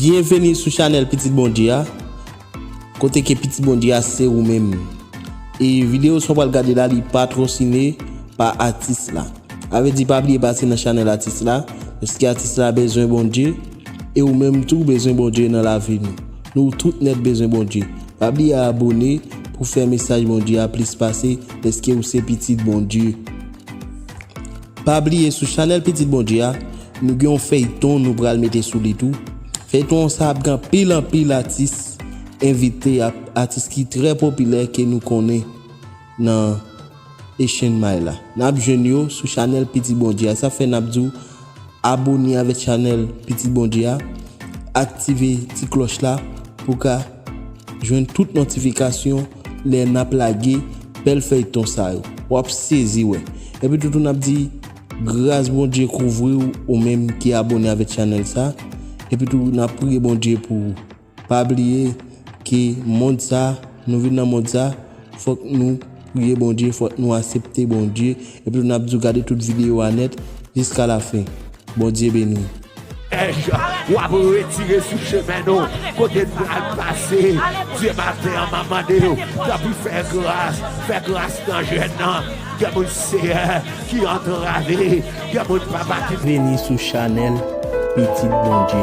Bienvenue sur Channel Petit Bondia. Côté que Petit Bondia c'est ou même. Et vidéo sont pas regarder là, li patrociné par artiste là. Avait dit pas oublier passer dans Channel artiste là parce que artiste là besoin bon Dieu et ou même tout besoin bon Dieu dans la vie nous. Nous tout net besoin bon Dieu. Pas oublier à abonner pour faire message bon Dieu à plus passer parce que vous c'est petit bon Dieu. Pas oublier sur Channel Petit Bondia, nous avons feuilleton nous pral mettre sous les tout. Feuilleton ça a pile en pile artistes invités artistes qui très populaires que nous connaissons dans les chaînes là. N'a jeune sur Channel Petit Bondia, ça fait n'abdou abonner avec Channel Petit Bondia, activer petite cloche là pour que joindre toute notification les n'a plagué bel feuilleton ça yo. Ou saisi ouais. Et puis tout on a dit grâce bon Dieu couvrir ou même qui est abonné avec channel ça et puis tout n'a prié bon Dieu pour pas oublier que monde ça nous vivons dans monde ça faut que nous prier bon Dieu faut que nous accepter bon Dieu et puis on a dû garder toute vidéo à net jusqu'à la fin. Bon Dieu béni. Ou à vous retirer sur chemin nous, côté de passer, Dieu matin en maman de nous, t'as pu faire grâce dans le jeune homme, il y a mon Seigneur qui entre avec, il y a mon papa qui béni sur Channel Petit Bondier.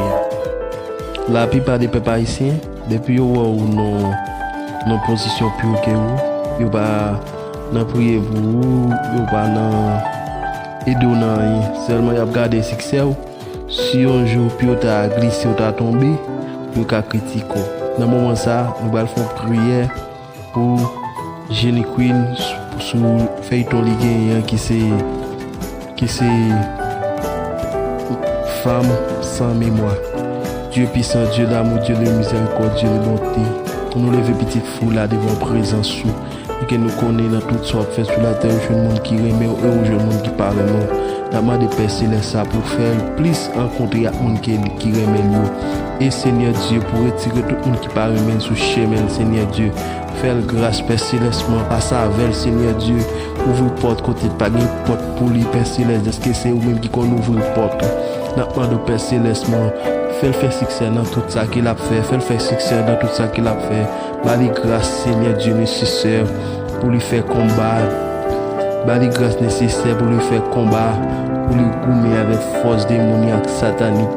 La plupart des peuples haïtiens, depuis où nos positions plus que vous, ils pas dans prier vous, ils pas dans aider non, seulement y a garder succès. Si un jour puis on t'a glissé ou t'a tombé, pour qu'à critiquer. Dans le moment ça, nous allons faire prière pour Jenny Queen sous feuilleton ligue qui c'est femme sans mémoire. Dieu puissant, Dieu d'amour, Dieu de miséricorde, Dieu de bonté. Nous lever petite foule là devant présence sous et que nous connaissons dans toute sorte fait sur la terre, je monde qui remet et je monde qui parle non. D'abord de percer ça pour faire plus rencontrer à monde qui remet nous. Et Seigneur Dieu pour retirer tout le monde qui parle même sous chemin Seigneur Dieu. Faire grâce Père célestement passer avec Seigneur Dieu. Ouvre porte côté pas une porte pour lui Père céleste. Est-ce que c'est vous même qui qu'on ouvre porte? D'abord de Père célestement faire succès dans tout ça qu'il a fait, faire succès dans tout ça qu'il a fait. Bali grâce Seigneur Dieu nécessaire pour lui faire combat. Bali grâce nécessaire pour lui faire combat, pour lui goumer avec force démoniaque satanique.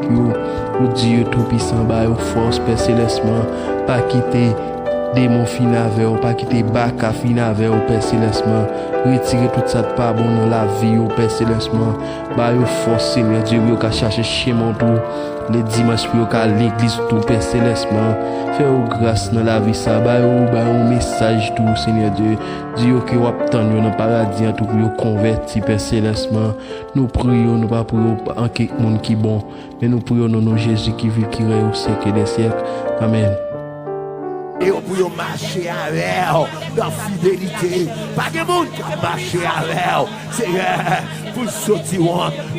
Le Dieu tout puissant, bah force Père célestement, pas quitter démon fin avec, pas quitter baka fin avec au Père célestement, retirer tout ça de pas bon dans la vie au Père célestement, bah force Seigneur Dieu, vous qu'à chercher chez mon tout. Les dimanches pour qu'à l'église tout Père célestement faire grâce dans la vie ça ba un message tout Seigneur Dieu Dieu que vous attendez dans le paradis en tout pour convertir Père célestement nous prions nous pas pour en quelque monde qui bon mais nous prions dans nos Jésus qui vit qui règne au siècle des siècles amen. Et on peut marcher avec dans fidélité. Pas de monde qui a marché avec c'est pour sortir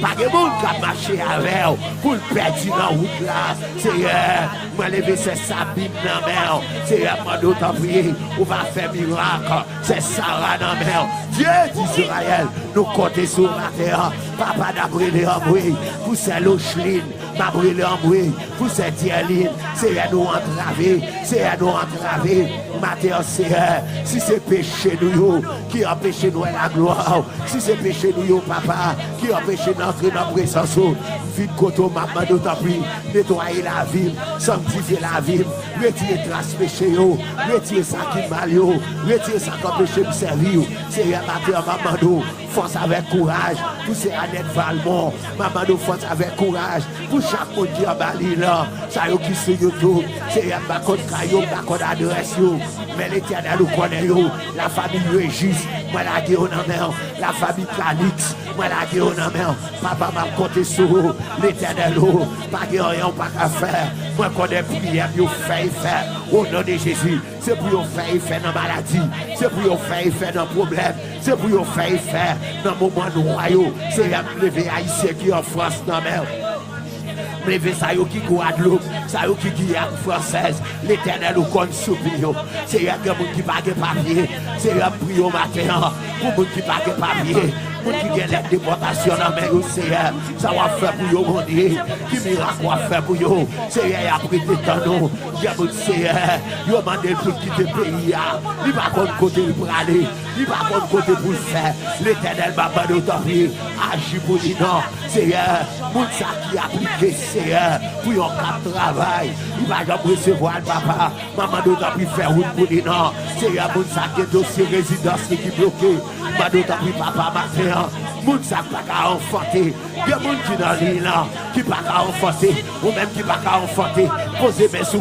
pas de monde qui a marché avec pour le perdre dans la route là. C'est moi lever c'est sa Bible dans la mer. C'est moi d'autres prier. On va faire miracle. C'est Sarah dans la mer. Dieu d'Israël nous comptons sur la terre. Papa n'a brûlé en bruit. Pour c'est l'Ocheline. M'a brûlé en bruit. Pour c'est Tierline. C'est nous entraver. C'est nous entraver. Matin c'est si c'est péché nous qui empêche nous la gloire. Si c'est péché nous papa qui empêche d'entrer dans la présence. Vite koto maman de ta prie. Nettoyer la ville. Sanctifier la ville. Retirer trace péché yo. Retirer ça qui mal yo. Retirer ça qui empêche de servir. C'est matin maman d'eau. Force avec courage. Pour ces Annette Valmont. Maman d'eau force avec courage. Pour chaque monde qui a bali là. Ça yo qui sur YouTube. C'est ma code caillou, ma code adresse yo. Mais l'Éternel nous connaît yo. La famille Régis. Moi la guerre en mer. La famille Calix. Moi la guerre en mer. Papa m'a compté sur l'Éternel. Pas de rien, pas qu'à faire. Moi connais prière, yo fait faire. Au nom de Jésus. C'est pour yo faire dans la maladie. C'est pour yo faire dans le problème. C'est pour yo faire dans le moment noyau. C'est à lever haïtien qui en France dans la mer. Lever ça yo qui Guadeloupe, ça yo qui Guyane française, l'Éternel nous compte soupir. C'est un monde qui pas de papier, c'est un prier au matin pour monde qui pas de papier. monde qui gagne les déportations dans mes yeux, Seigneur. Ça va faire pour eux, mon Dieu. Qui miracle va faire pour eux. Seigneur, il a pris des temps, nous. Il y a mon Seigneur. Il a demandé pour quitter le pays. Il va contre côté pour aller. Il va contre côté pour le faire. L'Éternel m'a pas d'autorité. Agis pour lui, non. Seigneur, mon ça qui a appliqué, Seigneur, pour un cap de travail. Il va jamais recevoir le papa. Maman d'autorité faire route pour lui, non. Seigneur, mon ça qui est dossier résidence qui est bloqué. Maman d'autorité papa matin. Moun sa pas qu'à enfanter, il y a moun qui dans l'île là, qui pas qu'à enfanter, ou même qui pas qu'à enfanter, posez mes sous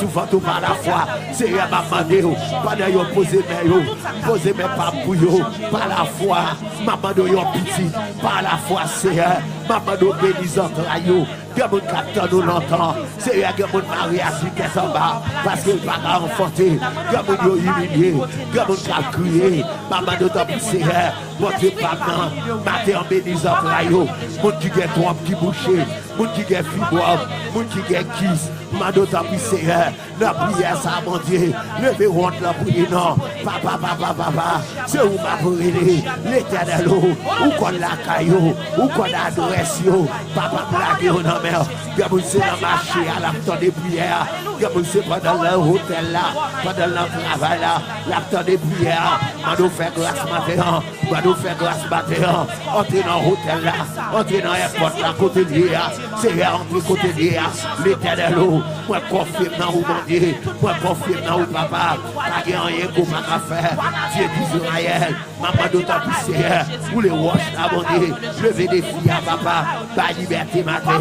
ventre, par la foi, c'est à m'a demandé, pendant yon posez mes pas pour yo, par la foi, maman de yon petit, par la foi, c'est maman de bénissant là yo. Il y a mon capteur nous l'entend. C'est il y a mon mari assis qui est en bas. Parce qu'il n'a pas enfanté. Il y a mon humilié. Il y a mon cap crié. Maman de ton poussé. Votre papa, matin en bénissant rayo. Mon qui est trompe qui bouché. Mon qui est fibre. Mon qui est kiss. Maman de ton poussé. La prière ça mon Dieu. Levez honte la prière non. Papa. C'est où ma brûlée. L'Éternel ou qu'on la caillou. Ou qu'on adresse yo. Papa blague au nom. Il y a monsieur dans le marché à l'acteur des prières. Il y a monsieur pendant le hôtel là, pendant le travail là, l'acteur des prières. On nous fait grâce matin. On nous fait grâce matin. Entrez dans l'hôtel là, entrez dans l'airport là, côté de lui. C'est entre côté de lui. L'Éternel, moi confirme dans vous, mon Dieu. Moi confirme dans vous, papa. Pas de rien qu'on va faire. Dieu d'Israël, maman d'autant plus sérieux. Vous les wash là, mon Dieu. Levez des filles à papa. Pas liberté matin.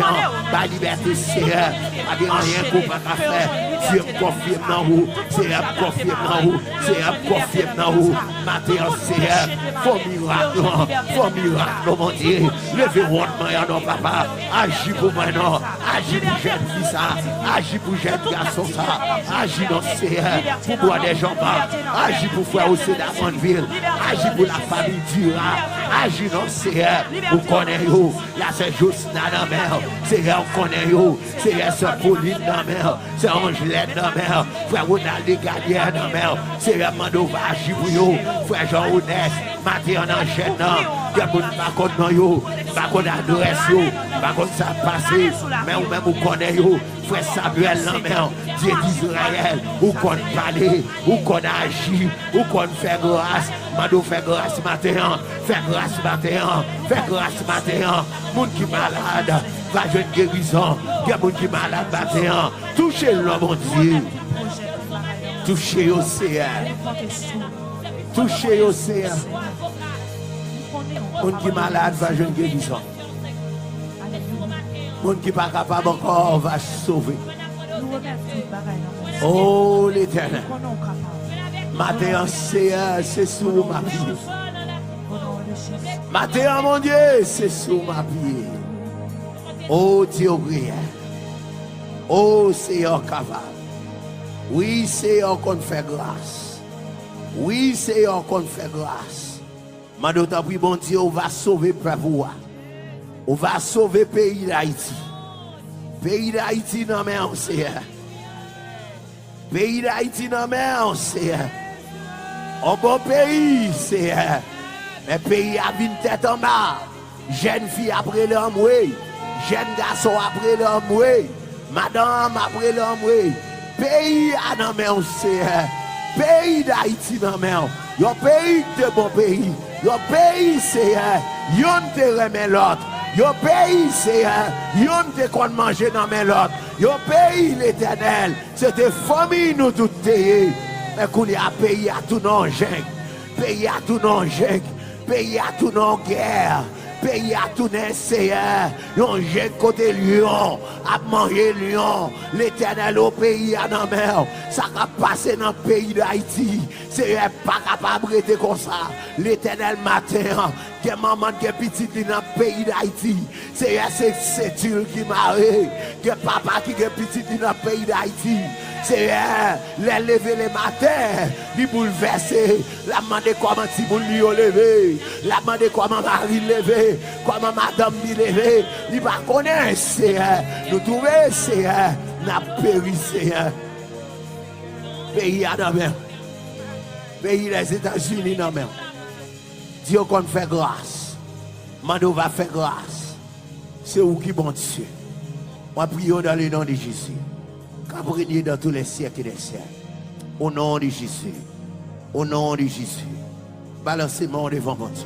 Pas liberté, Seigneur. Pas de rien qu'on va faire. Dieu me confirme dans vous. Seigneur me confirme dans vous. Seigneur me confirme dans vous. Matin, Seigneur. Faut miracle, mon Dieu. Levez-moi, non, papa. Agis pour moi, non. Agis pour jeune fille, ça. Agis pour jeune garçon, ça. Agis, non, Seigneur. Pour boire des jambes. Agis pour faire aussi d'Amonville. Agis pour la famille Dura. Agis, non, Seigneur. Vous connaissez, là, c'est juste dans la mer. Seigneur, on connaît yo. Seigneur, c'est Pauline dans la mer. C'est Angelaine dans la mer. Frère Ronald Gadière dans la mer. Seigneur, Mando va agir pour yo. Frère Jean-Ounès, Mathieu en enchaîne. Il y a pas contre yo. Pas contre adresse yo. Pas contre ça passer. Mais ou même vous connaissez yo. Frère Samuel dans la mer. Dieu d'Israël. Ou qu'on parler. Ou qu'on agit. Ou qu'on fait grâce. Mando fait grâce matin. Fait grâce matin. Fait grâce matin. Moun qui malade. Va jeune guérison. Il y a des gens qui sont malades matin. Touchez-le, mon Dieu. Touchez au Seigneur. Touchez au Seigneur. Les gens qui sont malades va jeune guérison. Les gens qui ne sont pas capables encore va sauver. Oh l'Éternel. Matin, Seigneur, c'est sous ma vie. Matin, mon Dieu, c'est sous ma vie. Oh Dieu, prière. Oh Seigneur capable. Oui, Seigneur, qu'on fait grâce. Oui, Seigneur, qu'on fait grâce. Mando t'as pris, bon Dieu, on va sauver le peuple. On va sauver le pays d'Haïti. Pays d'Haïti, non, mais on sait. Pays d'Haïti, non, mais on sait. Un bon pays, c'est. Mais pays a une tête en bas. Jeune fille après l'homme, oui. Jeune garçon après l'homme, oui. Madame après l'homme, oui. Pays à non mais on sait. Pays d'Haïti non mais on. Pays de bon pays. Yo pays c'est yon te remet l'autre. Yo pays c'est yon te kon manger dans mais l'autre. Yo pays l'Éternel. C'était famille nous toutes te. Mais qu'on y a pays à tout non jeng. Pays à tout non jeng. Pays à tout non guerre. Pays à tout Seigneur, yon j'ai côté Lyon, à manger Lyon, l'Éternel au pays à la mer, ça va passer dans le pays d'Haïti, c'est pas capable de rester comme ça, l'Éternel matin, que maman qui est petite dans le pays d'Haïti, c'est tu qui m'a que papa qui est petit dans le pays d'Haïti. C'est les lever les matins, les bouleverser, la demander comment si vous lui lever, la demander comment Marie lever, comment madame lui lever, il va connaître, c'est nous trouver, c'est n'a péri, c'est pays à la mer, pays des États-Unis dans la mer, Dieu qu'on fait grâce. Mando va faire grâce. C'est où qui bon Dieu. Moi prions dans le nom de Jésus. Qu'à régner dans tous les siècles et des siècles. Au nom de Jésus. Au nom de Jésus. Balancez-moi devant mon Dieu.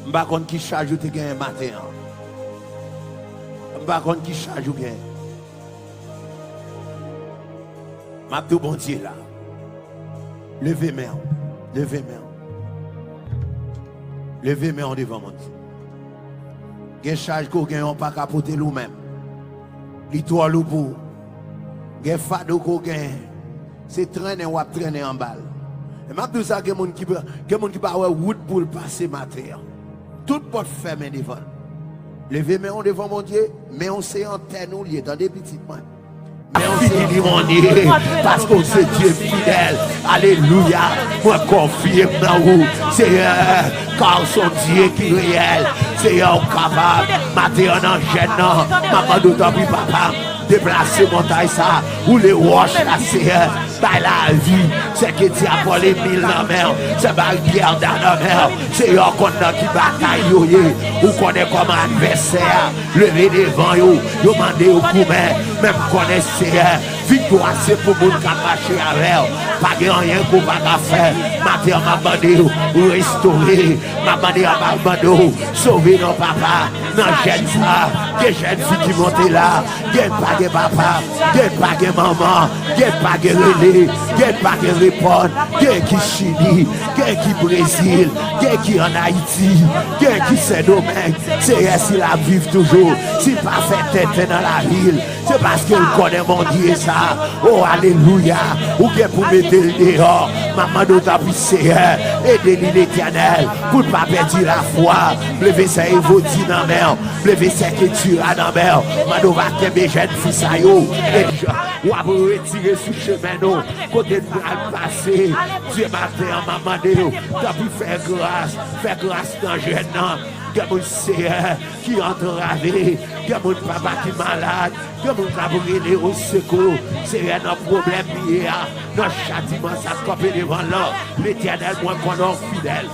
Je ne sais pas qui charge ou te gagne matin. Je ne sais pas qui charge ou gagne. Ma tout bon Dieu là. Levez main. Levez main. Levez main devant mon Dieu. Il y a une charge qu'on gagne pas capoter nous-mêmes. L'histoire nous pour. Il y a un fardeau qu'on gagne. C'est traîner ou traîner en balle. Et ma tout ça, il y a des gens qui parlent route pour passer matin. Tout porte fermé devant. Levez main devant mon Dieu. Mais on sait en terre nous liés dans des petites mains. Mais on s'est dit parce qu'on c'est Dieu fidèle. Alléluia. Moi confirme dans vous. C'est car son Dieu qui est réel. C'est un capable. Matin en gênant. Maman d'autant plus papa. Déplacer montagne ça. Ou les roches là c'est par la vie. C'est que tu as pour les mille dans la mer. C'est par la guerre dans la mer. C'est un qu'on a qui bataille. Ou qu'on est comme adversaire. Levé devant vous. Vous demandez au coup même connaissez. Victoire c'est pour vous qui marcher avec. Pas rien qu'on va faire. Matin m'a bandé ou restaurer. M'a bandé à ma bande. Sauver nos papas. Non j'aime ça. Des jeunes filles qui montent là. Des pas de papa. Des pas de maman. Des pas de relais. Des pas de répondre. Des qui Chili. Des qui Brésil. Des qui en Haïti. Des qui Saint-Domingue. C'est ainsi la vivre toujours. Si pas fait tête dans la ville. C'est parce qu'il connaît mon Dieu ça. Oh alléluia. Ou bien pour mettre le dehors. Maman d'autant plus Seigneur. Aidez-lui l'Éternel. Pour ne pas perdre la foi. Levez ça et vous dit dans la mer. Levez ça que tu as dans la mer. Mano va t'aimer jeune fils à yo. Ou à vous retirer sur le chemin nous. Côté de le passer. Dieu m'a fait en maman de yo. T'as pu faire grâce dans le jeune homme. Il y a mon Seigneur qui est entravé, il y a mon papa qui est malade, il y a mon cabré au secours. C'est un problème lié à notre châtiment, ça se copie devant l'homme. L'Éternel, moi, qu'on est fidèle,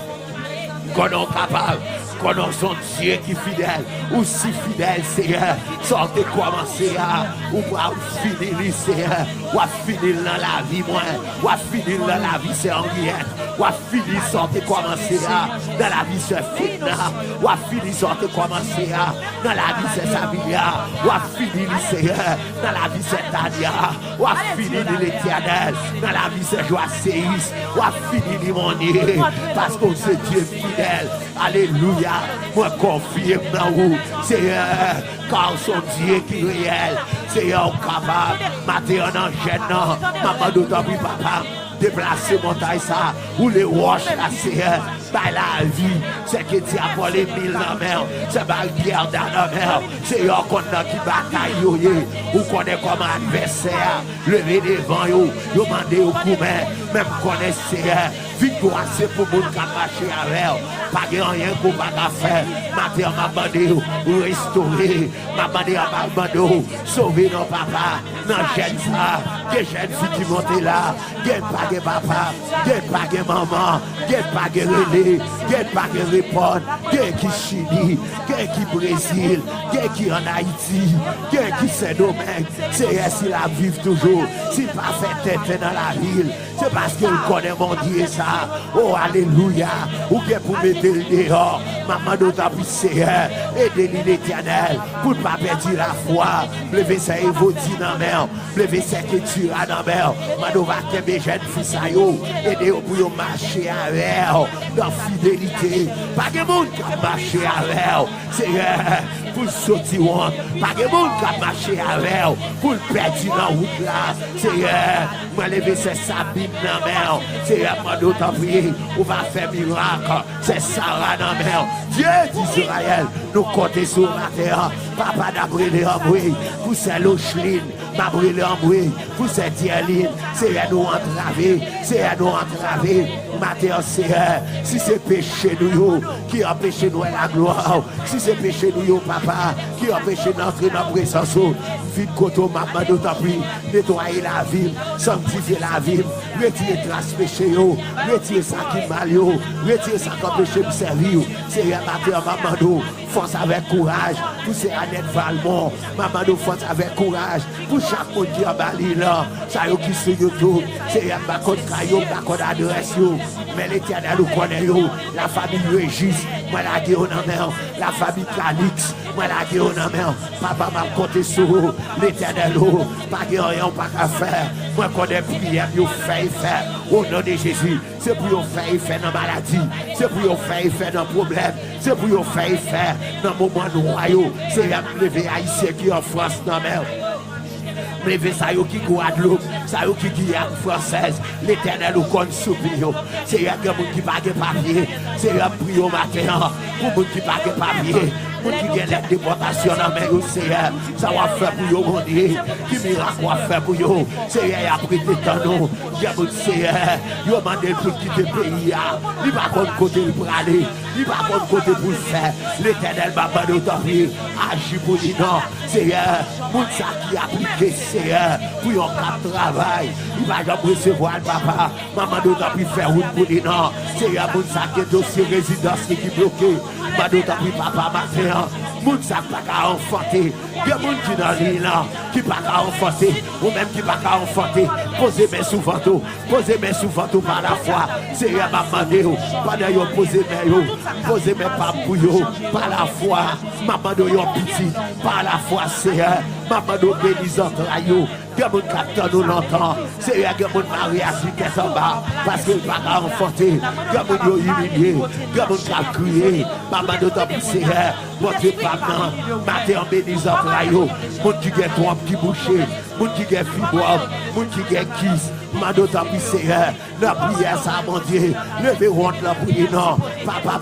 qu'on est capable. Qu'on son Dieu qui est fidèle, aussi fidèle, Seigneur. Sortez commencer à, ou va finir, Seigneur. Ou à finir dans la vie, moi. Ou à finir dans la vie, c'est Henriette. Ou à finir, sortez commencer à, dans la vie, c'est Fitna. Ou à finir, sortez commencer à, dans la vie, c'est Sabilia. Ou à finir, Seigneur. Dans la vie, c'est Tania. Ou à finir, l'Éternel. Dans la vie, c'est Joacéis. Ou à finir, mon Dieu. Parce qu'on c'est Dieu fidèle. Alléluia. Moi confirme dans vous, c'est car son Dieu qui est réel, c'est un capable, matin en gênant, maman d'autant plus papa, déplacer montagne ça, ou les roches là c'est par la vie, c'est que tu as volé mille dans la mer, c'est par la guerre dans la mer, c'est un qu'on a qui bataille, ou qu'on est comme adversaire, levé devant vous, vous demandez au coup, même connaissez, victoire c'est pour vous qui marcher avec, pas rien qu'on va faire, matin m'a bandé ou restaurer, m'a bandé à ma bande, sauver nos papas, non j'aime ça, des jeunes filles qui montent là, des pas de papa, des pas de maman, des pas de relais, des pas de répondre, des qui Chili, des qui Brésil, des qui en Haïti, des qui Saint-Domingue, c'est ainsi la vivre toujours, si pas fait tête dans la ville, c'est parce qu'il connaît mon Dieu ça, oh alléluia, ou bien pour mettre le dehors, maman d'autant plus Seigneur, aidez-lui l'Éternel, pour ne pas perdre la foi, levez ça et vous dit dans la mer, levez ça que tu as dans la mer, mano va t'aimer jeune fils à yo, aidez-vous pour marcher avec, dans fidélité, pas de monde qui a marché avec, Seigneur, pour sortir honte, pas de monde qui a marché avec, pour perdre dans la route là, Seigneur, moi lever c'est Sabine dans la mer, Seigneur, moi d'autant prier, on va faire miracle, c'est Sarah dans la mer, Dieu d'Israël, nous comptons sur la terre, papa d'après les embrouilles, pour c'est l'Ocheline, m'a brûlé en bruit, pour cette ligne, c'est à nous entraver, c'est à nous entraver. Matin, Seigneur, si c'est péché nous qui empêche nous la gloire, si c'est péché nous, papa, qui empêche d'entrer dans la présence, vite koto, maman, nous t'en prie, nettoyer la ville, sanctifier la ville, retirer trace péché, retirer ça qui mal, retirer ça qui empêche de servir. Seigneur, matin, maman, nous, force avec courage, pour ces Annette Valmont, maman, nous, force avec courage, pour chaque monde qui a bali là, ça y est qui sur YouTube, Seigneur, par contre, par contre, adresse, mais l'Éternel nous connaît, la famille Régis, moi la guerre en mer, la famille Calix, moi la guerre en mer, papa m'a compté sur l'Éternel, pas de rien, pas qu'à faire, moi connais prière, vous fait faire, au nom de Jésus, c'est pour vous faire faire dans la maladie, c'est pour vous faire faire dans le problème, c'est pour vous faire faire dans le moment noyau, c'est à lever Haïtien qui en France dans la mer. Lever ça qui Guadeloupe, ça qui Guyane française, l'Éternel nous connaît soupir. C'est un gens qui pas de papier, c'est un prix au matin pour ceux qui pas de papier. Pour qui gagne la déportation dans mes Seigneur, ça va faire pour vous, mon Dieu. Qui miracle va faire pour vous. Seigneur, il a pris des temps, j'ai Seigneur, il a demandé pour quitter le pays. Il va pas de côté pour aller, il va pas de côté pour le faire. L'Éternel va pas d'autorité, agir pour lui, non. Seigneur, pour ça qui a appliqué, Seigneur, pour un cap de travail, il va jamais recevoir le papa. Maman d'autorité faire route pour lui, non. Seigneur, pour ça qui est dossier résidence qui est bloqué, maman d'autorité papa matin. Moun sa pas qu'à enfanter, il y a moun qui dans l'île là, qui pas qu'à enfanter, ou même qui pas qu'à enfanter, posez mes sous venteaux par la foi, c'est à maman de yo, pendant yo posez mes pas pour yo, par la foi, maman de yo petit, par la foi c'est maman de bénissante là yo. Il y a mon capteur nous l'entend, c'est il y a mon mari assis qui est en bas, parce qu'il ne va pas enfanter, il y a mon humilié, il y a mon cap crié, maman de ta poussée, votre femme, matin en bénissant là yo, mon qui est trop qui bouché, mon qui est fibre, mon qui est kiss, maman de ta poussée, la prière ça mon Dieu, levez honte la prière non, papa,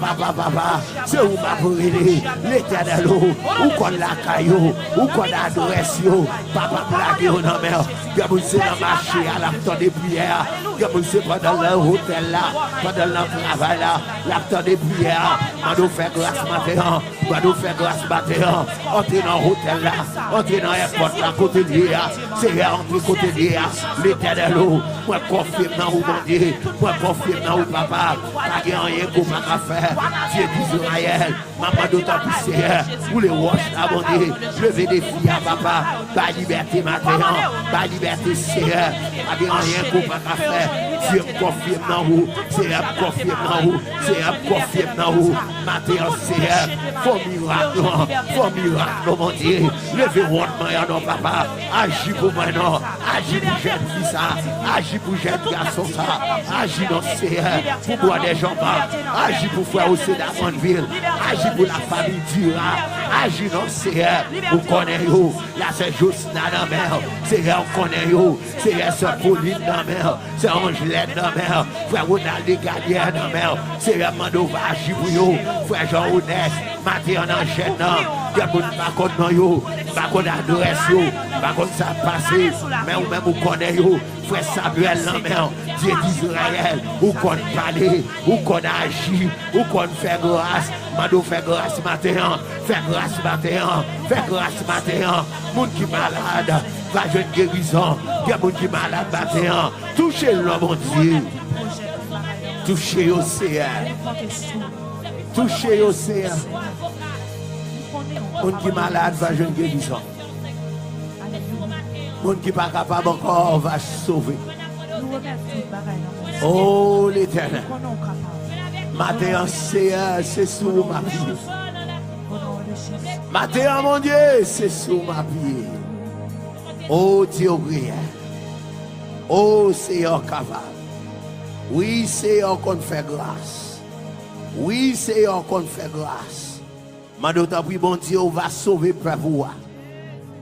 c'est où ma brûlée, l'Éternel ou qu'on la caillou, ou qu'on adresse yo, papa blague non. Gaboun c'est dans marché à l'acteur des prières. Gaboun c'est pendant le hôtel là, pendant le travail là, l'acteur des prières. On nous fait grâce matin, on nous fait grâce matin. Entrez dans l'hôtel là, entrez dans l'airport là, côté de l'IA. C'est entre côté de l'IA. L'Éternel, moi confirme dans vous, mon Dieu. Moi confirme dans vous, papa. Pas de rien qu'on va faire. Dieu d'Israël, maman d'autant plus sérieux. Vous les wash là, mon Dieu. Levez des filles à papa. La liberté matin. La liberté, Seigneur, pas de rien qu'on va faire. Dieu confirme dans vous, Seigneur confirme dans vous, Seigneur confirme dans vous. Matin, Seigneur, faut miracle, mon Dieu. Levez moi, non, papa. Agis pour moi, non. Agis pour jeune fille, ça. Agis pour jeune garçon, ça. Agis, non, Seigneur, pour boire des gens, agis pour frère aussi d'Amonville. Agis pour la famille Dura. Agis, non, Seigneur, vous connaissez, là, c'est juste dans la mer. Seigneur, on connaît, Seigneur, c'est Pauline dans la mer. C'est Angelette dans la mer. Frère Ronald Gadier dans la mer. Seigneur, Mando va agir pour vous. Frère Jean-Honest, Matin en enchaîne, il y a beaucoup de contre nous, pas qu'on adresse, pas qu'on ça passe, mais ou même on connaît, frère Samuel, Dieu d'Israël, ou qu'on parle, ou qu'on agit, ou qu'on fait grâce, Mando fait grâce matin, fait grâce matin, fait grâce matin, monde qui malade, va jeune guérison, il y a monde qui malade matin, touchez-le, mon Dieu, touchez au Seigneur. Touchez au Seigneur. Moun qui malade va jeune guérison. Moun qui pas capable encore va sauver. Oh l'Éternel. Matin Seigneur, c'est sous ma pied. Matin mon Dieu, c'est sous ma pied. Oh Dieu prière. Oh Seigneur capable. Oui Seigneur qu'on fait grâce. Oui, Seigneur, qu'on fait grâce. Mando t'as pris, bon Dieu, on va sauver le peuple.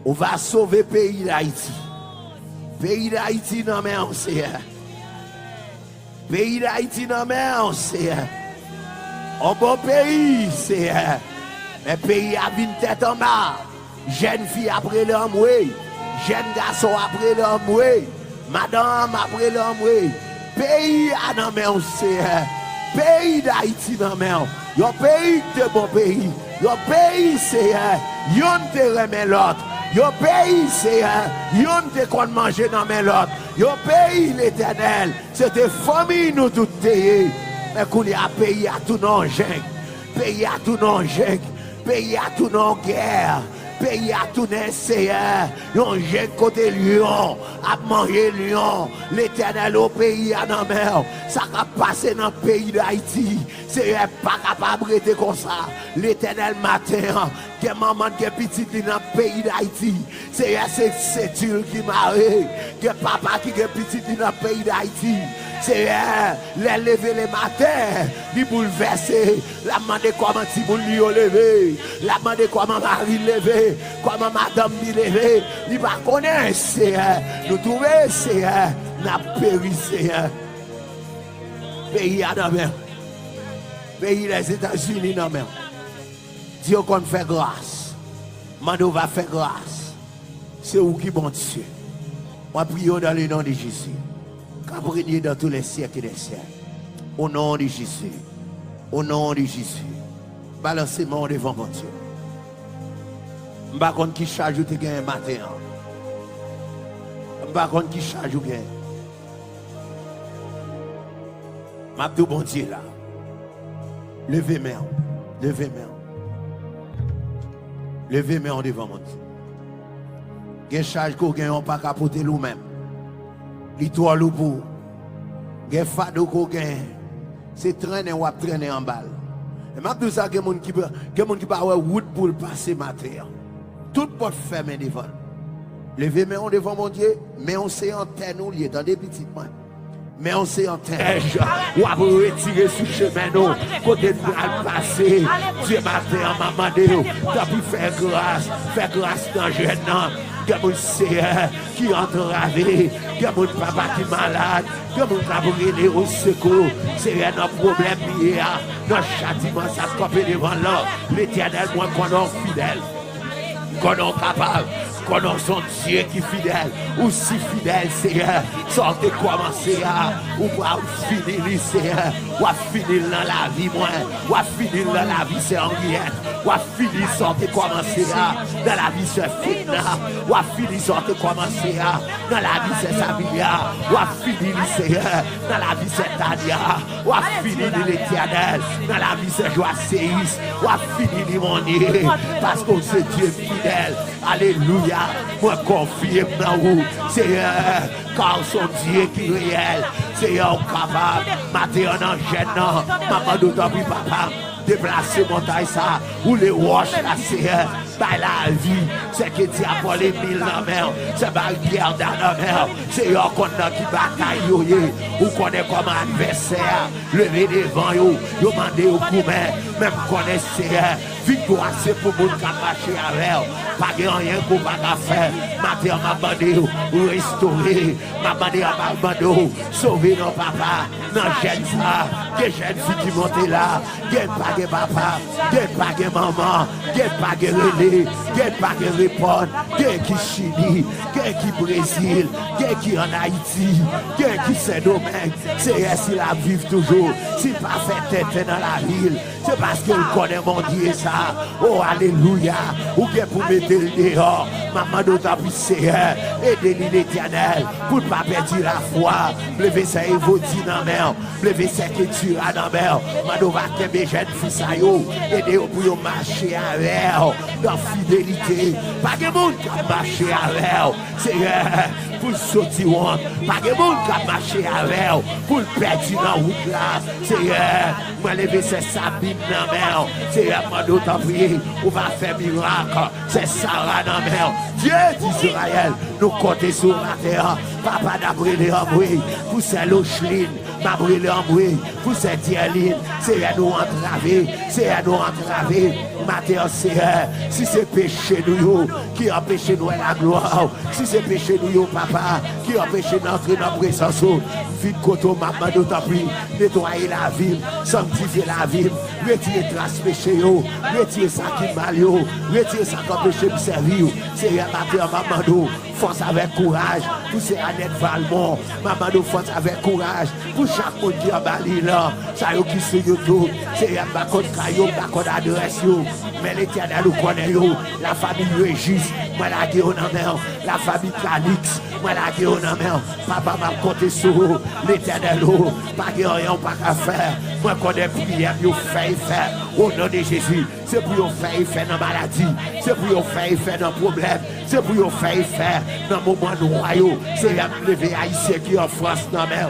On va sauver le pays d'Haïti. Pays d'Haïti, non, mais on sait. Pays d'Haïti, non, mais on sait. Un bon pays, c'est. Le pays a une tête en bas. Jeune fille après l'homme, oui. Jeune garçon après l'homme, oui. Madame après l'homme, oui. Pays à dans main, Seigneur. Pays d'Haïti dans main. Yon pays de bon pays. Yon pays, Seigneur. Yon te remet l'autre. Yon pays, Seigneur. Yon te qu'on manger dans main l'autre. Yon pays, l'Éternel. C'était famille nous toutes. Mais qu'on y a pays à tout non gêne. Pays à tout non gêne. Pays à tout non guerre. Pays à tout Seigneur, yon jeune côté lion, a mangé lion, l'Éternel au pays à la mer, ça va passer dans le pays d'Haïti, c'est pas capable de comme ça, l'Éternel matin, que maman, que petit dans le pays d'Haïti, c'est Dieu qui m'a que papa qui est petit dans le pays d'Haïti. C'est les lever les matins, les bouleverser, la demander comment si vous lui lever, la demander comment Marie lever, comment madame lui lever, il va connaître, c'est nous trouver, c'est n'a péri, c'est pays à la mer, pays des États-Unis dans la mer. Dieu qu'on fait grâce, Mando va faire grâce, c'est où qui bon Dieu. On prie dans le nom de Jésus. Qu'après dans tous les siècles des siècles. Au nom de Jésus. Au nom de Jésus. Balancez-moi devant mon Dieu. Je ne sais pas qui charge ou te gagne matin. Je ne sais pas qui charge ou gagne. Ma tout bon Dieu là. Levez-moi. Levez-moi. Levez-moi devant mon Dieu. Quelle charge qu'on gagne, on pas capoter nous-mêmes. L'histoire loupou, les fado qu'on gagne, c'est traîner ou traîner en balle. Et même tout ça, que mon qui peut avoir route pour passer matin. Tout porte fermé devant. Levez-moi devant mon Dieu, mais on sait en terre nous liés dans des petites mains. Mais on sait en terre, ou à vous retirer sur le chemin, nous, côté de passer. Dieu matin, maman de nous, t'as pu faire grâce dans le jeune. Il y a mon Seigneur qui est entravé, il y a mon papa qui est malade, il y a mon cabré au secours. C'est un problème lié à notre châtiment, ça se copie devant l'homme. L'Éternel, moi, qu'on est fidèle, qu'on est capable. Qu'on son Dieu qui est fidèle, aussi fidèle, Seigneur. Sortez commencer à, ou pas finir, Seigneur. Ou à finir dans la vie, moi. Ou à finir dans la vie, c'est Henriette. Ou à finir, sortez commencer à, dans la vie, c'est Fitna. Ou à finir, sortez commencer à, dans la vie, c'est Sabia. Ou à finir, Seigneur, dans la vie, c'est Tania. Ou à finir, l'Éternel, dans la vie, c'est Joacéis. Ou à finir, mon Dieu, parce que c'est Dieu fidèle. Alléluia. Moi confie dans vous, Seigneur, car son Dieu qui est réel, Seigneur capable, matin en gênant, maman d'autant plus papa, déplacer montagne ça, ou les roches là, Seigneur, par la vie, c'est que tu as volé 1000 dans la mer, c'est pas une guerre dans la mer, Seigneur qu'on a qui bataille, ou qu'on est comme adversaire, lever devant vous, vous demandez au coumer, même connaître Seigneur, victoire c'est pour vous qui marcher avec pas rien qu'on va faire, matin m'a bandé ou restaurer, m'a bandé à ma bande, sauver nos papas, nos jeunes femmes, des jeunes filles qui montent là, qui pas de papa, qui pas de maman, qui pas de relais, qui pas de répondre, qui Chili, qui Brésil, qui en Haïti, qui c'est domaine, c'est si la vivre toujours, si pas fait tête dans la ville, c'est parce qu'il connaît mon Dieu ça, oh alléluia, ou qui pour mettre le dehors, maman d'autant plus Seigneur, aidez-lui l'Éternel, pour ne pas perdre la foi, lever ça et vous dire dans la mer, lever ça que tu as dans la mer, maman va que mes jeunes fils à eux, aidez-vous pour marcher avec dans fidélité, pas de monde qui a marché avec Seigneur, pour sortir honte, pas de monde qui a marché avec pour perdre dans la route là, Seigneur, moi lever c'est Sabine dans la mer, Seigneur, maman d'autant plus, on va faire miracle, c'est Sarah dans la mer, Dieu d'Israël, nous comptons sur la terre, papa d'après les hommes, pour c'est l'Ocheline, ma brûlé en bruit, pour cette ligne, c'est à nous entraver, c'est à nous entraver. Matin, Seigneur, si c'est péché nous qui empêche nous la gloire, si c'est péché nous, papa, qui empêche d'entrer dans la présence, vite côté, maman, d'autant plus, nettoyer la ville, sanctifier la ville, retirer trace péché, retirer ça qui mal, retirer ça qui empêche de servir. Seigneur, matin, maman, force avec courage, pour ces Annette Valmont, maman, force avec courage, pour chaque monde qui a bali là, ça y est qui sur YouTube, Seigneur, pas contre caillou, pas contre adresse, mais l'Éternel nous connaît, la famille Régis, moi la guerre en mer, la famille Calix, moi la guerre en mer, papa m'a compté sur l'Éternel, pas de rien, pas qu'à faire, moi connais prière, vous faire, au nom de Jésus, c'est pour vous faire dans la maladie, c'est pour vous faire dans le problème, c'est pour vous faire dans le moment noyau, c'est à lever haïtien qui en France dans la mer.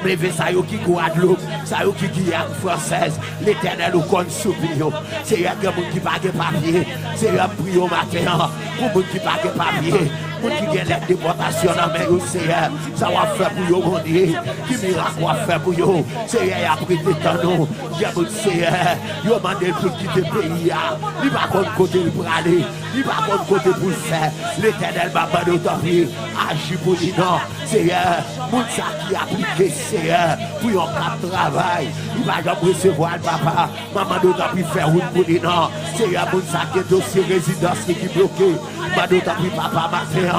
Lever ça qui Guadeloupe, ça qui Guyane française, l'Éternel nous compte soupir. C'est un gens qui pas de papier, c'est un prix au matin pour ceux qui pas de papier. Pour qui gagne la déportation dans mes Seigneur, ça va faire pour vous, mon Dieu. Qui miracle va faire pour vous, Seigneur, après des temps, nous, mon Seigneur, vous demandez pour quitter le pays, il va contre côté pour aller, il va contre côté pour faire. L'Éternel va pas d'autant plus agir pour lui, non, Seigneur, pour ça qui applique, Seigneur, pour un travail, il va jamais recevoir le papa, maman d'autant plus faire route pour lui, non, Seigneur, pour ça qui est dossier résidence qui est bloqué, maman d'autant plus papa, matin.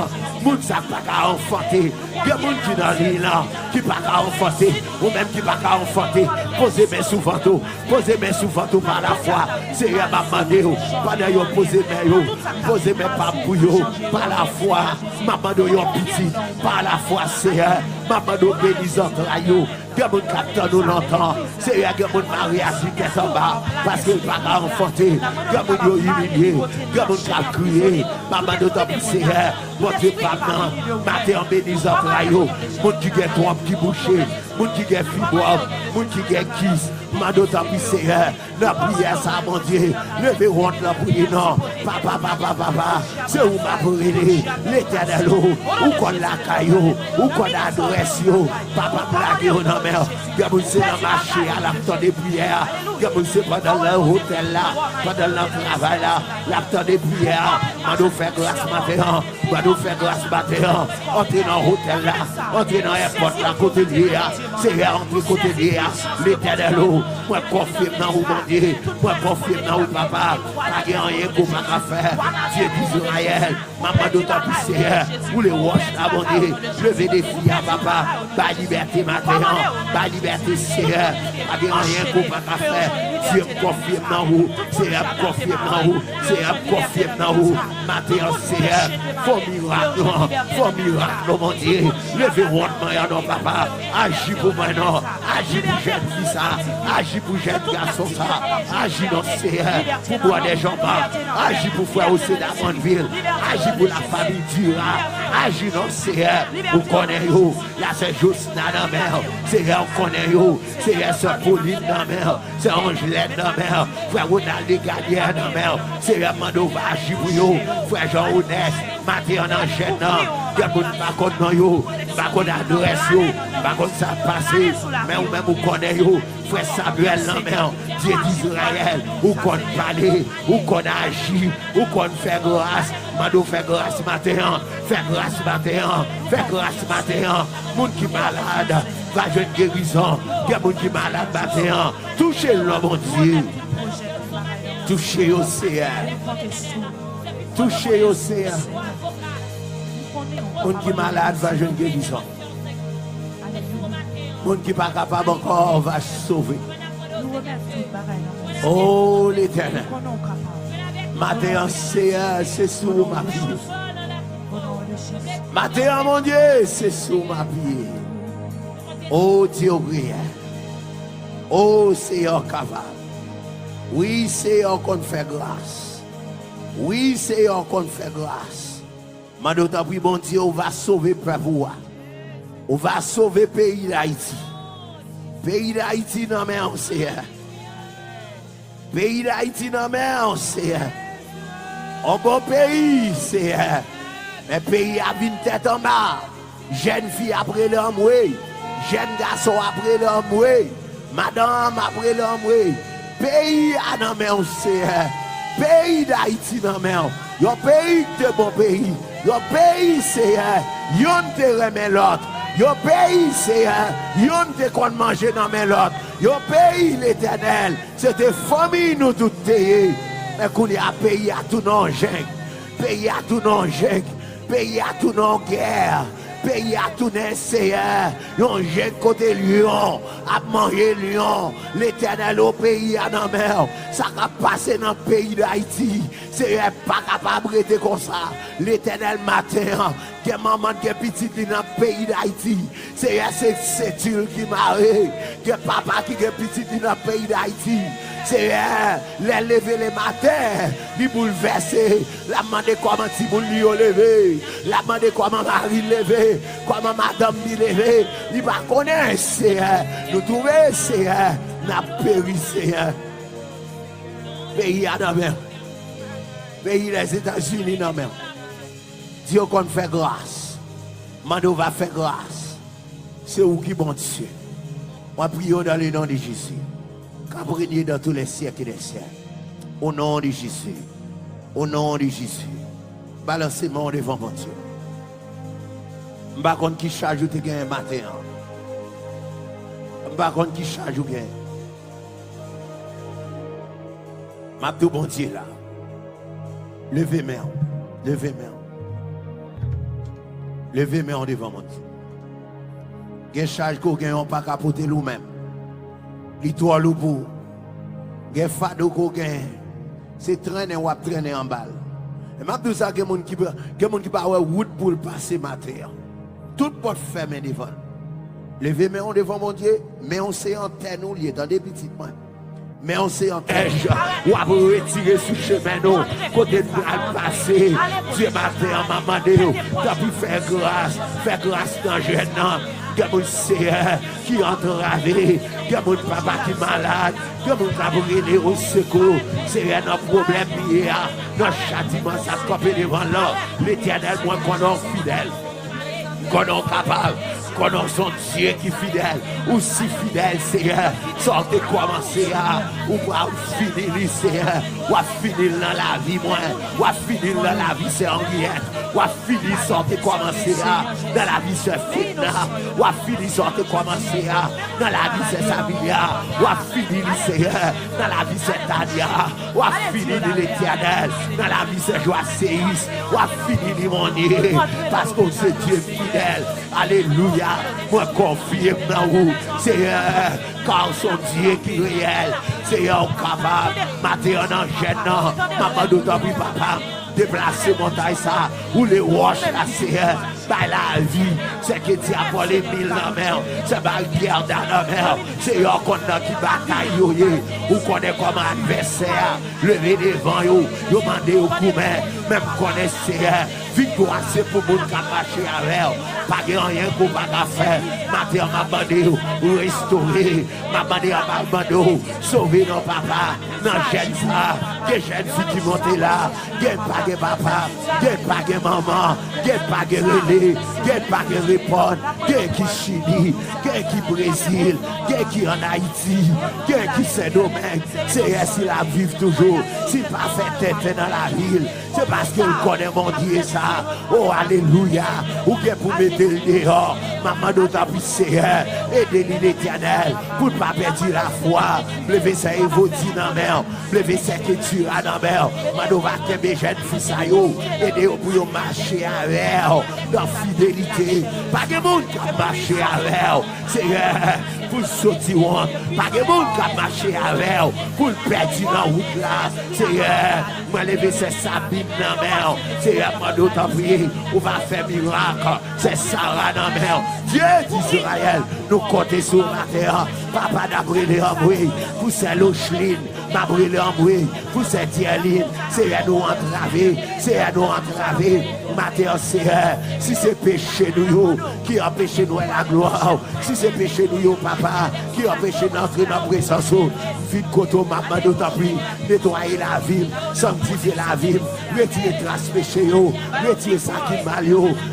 Moun sa pas qu'à enfanter, il y a moun qui dans l'île là, qui pas qu'à enfanter, ou même qui pas qu'à enfanter, posez mes sous venteau par la foi, c'est à maman yo, pendant yo posez mes pas pour yo, par la foi, maman de yo petit, par la foi c'est maman de bénissante là yo. Il y a mon capteur nous l'entend, c'est il y a mon mariage qui est en bas, parce qu'il va pas enfanter, il y a mon humilié, il y a mon cap crié, maman de ton poussé, mon Dieu pardon, matin en bénissant rayo, mon qui est trop qui bouché, mon qui est fibre, mon qui est kiss, maman de ton poussé, la prière ça mon Dieu, levez honte la prière non, papa, c'est où ma brûlée, l'Éternel, où qu'on la caillou, où qu'on adresse yo, papa blague non. Gaboun c'est dans le marché à l'acteur des prières. Gaboun c'est pendant leur hôtel là, pendant leur travail là, l'acteur des prières. Mano fait grâce matin, mano fait grâce matin. Entrez dans l'hôtel là, entrez dans l'airport là, côté de l'IA. C'est entre côté de l'IA. L'Éternel, moi confirme dans vous, mon Dieu. Moi confirme dans vous, papa. Pas de rien qu'on va faire. Dieu d'Israël, maman d'autant plus Seigneur. Vous les wash là, mon Dieu. Levez des filles à papa. Pas liberté matin. Pas liberté, Seigneur. Pas de rien qu'on va faire. Dieu confirme dans vous. Seigneur confirme dans vous. Seigneur confirme dans vous. Matin, Seigneur. Faut miracle, mon Dieu. Levez votre main, non, papa. Agis pour moi, non. Agis pour jeune fille, ça. Agis pour jeune garçon, ça. Agis, non, Seigneur. Pour moi, des gens, agis pour frère aussi d'Amonville. Agis pour la famille Dura. Agis, non, Seigneur. Vous connaissez, là, c'est Josna dans la mer. Seigneur, on connaît, Seigneur, c'est Pauline dans la mer. C'est Angelette dans la mer. Frère Ronald Gadier dans la mer. Seigneur, Mando va agir pour vous. Frère Jean-Honest, matin en enchaîne, il y a des gens qui ne connaissent pas, qui adresse, qui ça passe, mais ou même vous connaissez, frère Samuel, Dieu d'Israël, ou qu'on parle, ou qu'on agit, ou qu'on fait grâce, Mando fait grâce matin, fait grâce matin, fait grâce matin, monde qui est malade, va jeune guérison, il y a des gens qui sont malades matin, touchez-le, mon Dieu, touchez au Seigneur. Touchez au Seigneur. Moun qui malade va jeune guérison. Moun qui pas capable encore va sauver. Oh l'Éternel. Matin Seigneur, c'est sous ma pied. Matin mon Dieu, c'est sous ma pied. Oh Dieu prière. Oh Seigneur capable. Oui Seigneur qu'on fait grâce. Oui, Seigneur, qu'on fait grâce. Mais d'autant plus, bon Dieu, on va sauver le peuple. On va sauver le pays d'Haïti. Pays d'Haïti, non, mais on sait. Pays d'Haïti, non, mais on sait. Un bon pays, c'est. Mais le pays a une tête en bas. Jeune fille après l'homme, oui. Jeune garçon après l'homme, oui. Madame après l'homme, oui. Pays à non mais on sait. Pays d'Haïti non mais on. Yon pays de bon pays. Yon pays c'est yon te remet l'autre. Yon pays c'est yon te qu'on manger dans mais l'autre. Yon pays l'Éternel. C'était famille nous toutes. Mais qu'on y a pays à tout non gêne. Pays à tout non gêne. Pays à tout non guerre. Pays à tout Seigneur, yon jeune côté lion, a mangé lion, l'Éternel au pays à la mer, ça a passé dans le pays d'Haïti, c'est pas capable de comme ça, l'Éternel matin, que maman qui est petite dans le pays d'Haïti, c'est tu qui m'a que papa qui est petit dans le pays d'Haïti. C'est les lever les matins, les bouleverser, la demander comment si vous lui lever, la demander comment Marie lever, comment madame lui lever, il va connaître, c'est nous trouver, c'est n'a péri, c'est pays à la mer, pays des États-Unis dans la mer. Dieu qu'on fait grâce, Mando va faire grâce, c'est où qui bon Dieu. On prie dans le nom de Jésus. Qu'abrégner dans tous les siècles et des siècles. Au nom de Jésus. Au nom de Jésus. Balancez-moi devant mon Dieu. Je ne sais pas qui charge ou te gagne matin. Je ne sais pas qui charge ou gagne. Ma tout bon Dieu là. Levez-moi. Levez-moi. Levez-moi devant mon Dieu. Quelle charge qu'on gagne pas capoter nous-mêmes. L'histoire loupou, les fado qu'on gagne, c'est traîner ou traîner en balle. Et même tout ça, que mon qui pas route pour passer matin. Tout porte fermé devant. Levez-moi devant mon Dieu, mais on s'est en terre nous liés dans des petites mains. Mais on s'est en terre, ou à vous retirer sur le chemin, nous, côté de passer, Dieu matin, maman de nous, t'as pu faire grâce dans le jeune homme. Il y a mon Seigneur qui est entravé, il y a mon papa qui est malade, il y a mon abonné au secours. C'est un problème lié à notre châtiment, ça se copie devant l'homme. L'Éternel, moi, qu'on est fidèle, qu'on est capable, qu'on a son Dieu qui est fidèle, aussi fidèle, Seigneur. Sortez commencer à, ou va finir, Seigneur, ou à finir dans la vie, moi, ou à finir dans la vie, c'est Henriette. Ou à finir, sortez commencer à, dans la vie, c'est Fitna. Ou à finir, sortez commencer à, dans la vie, c'est Savilia. Ou à finir, Seigneur, dans la vie, c'est Tania. Ou à finir, l'Éternel, dans la vie, c'est Joacéis. Ou à finir, mon Dieu, parce que c'est Dieu fidèle. Alléluia. Moi, confirme dans vous, Seigneur, car son Dieu qui est réel, Seigneur, capable, matin en gênant, maman d'autant plus papa, déplacer montagne ça, ou les roches là, Seigneur, par la vie, c'est que tu as volé 1000 dans la mer, c'est pas une guerre dans la mer, Seigneur, qu'on a qui bataille, ou qu'on est comme adversaire, lever devant yo, mandé au coumet, même connaître, Seigneur, victoire c'est pour moun qui marcher avec, pas rien qu'on va faire, matin m'a bandé ou restaurer, m'a bandé à m'a bandé, sauver nos papas, non jeune ça, des jeunes filles qui montent là, des pas de papa, des pas de maman, des pas de relais, des pas de répondre, des qui Chili, des qui Brésil, des qui en Haïti, des qui Saint-Domingue, c'est ainsi la vivre toujours, si pas fait tête dans la ville, c'est parce qu'il connaît mon Dieu ça. Oh, alléluia. Ou bien pour mettre le dehors. Maman d'autant plus Seigneur. Aidez-lui l'Éternel. Pour ne pas perdre la foi. Levez ça et vous dit dans la mer. Levez ça qui tue dans la mer. Mano va te jeune fils à yo. Aidez-vous pour marcher avec. Dans fidélité. Pas de monde qui a marché avec. Seigneur. Pour sortir, pas de monde qui a marché avec. Pour le perdre dans la route là. Seigneur. Moi lever c'est Sabine dans la mer. Seigneur, moi d'autant prier, on va faire miracle. C'est Sarah dans la mer. Dieu d'Israël, nous comptons sur la terre. Papa d'après les embrouilles, pour c'est l'Ocheline, ma brûlé en bruit, pour cette ligne, c'est à nous entraver, c'est à nous entraver, matin, Seigneur, si c'est péché nous, qui empêche nous la gloire, si c'est péché nous, papa, qui empêche d'entrer dans la présence, vite koto, maman, d'autant plus, nettoyer la ville, sanctifier la ville, retirer trace péché, retirer ça qui mal,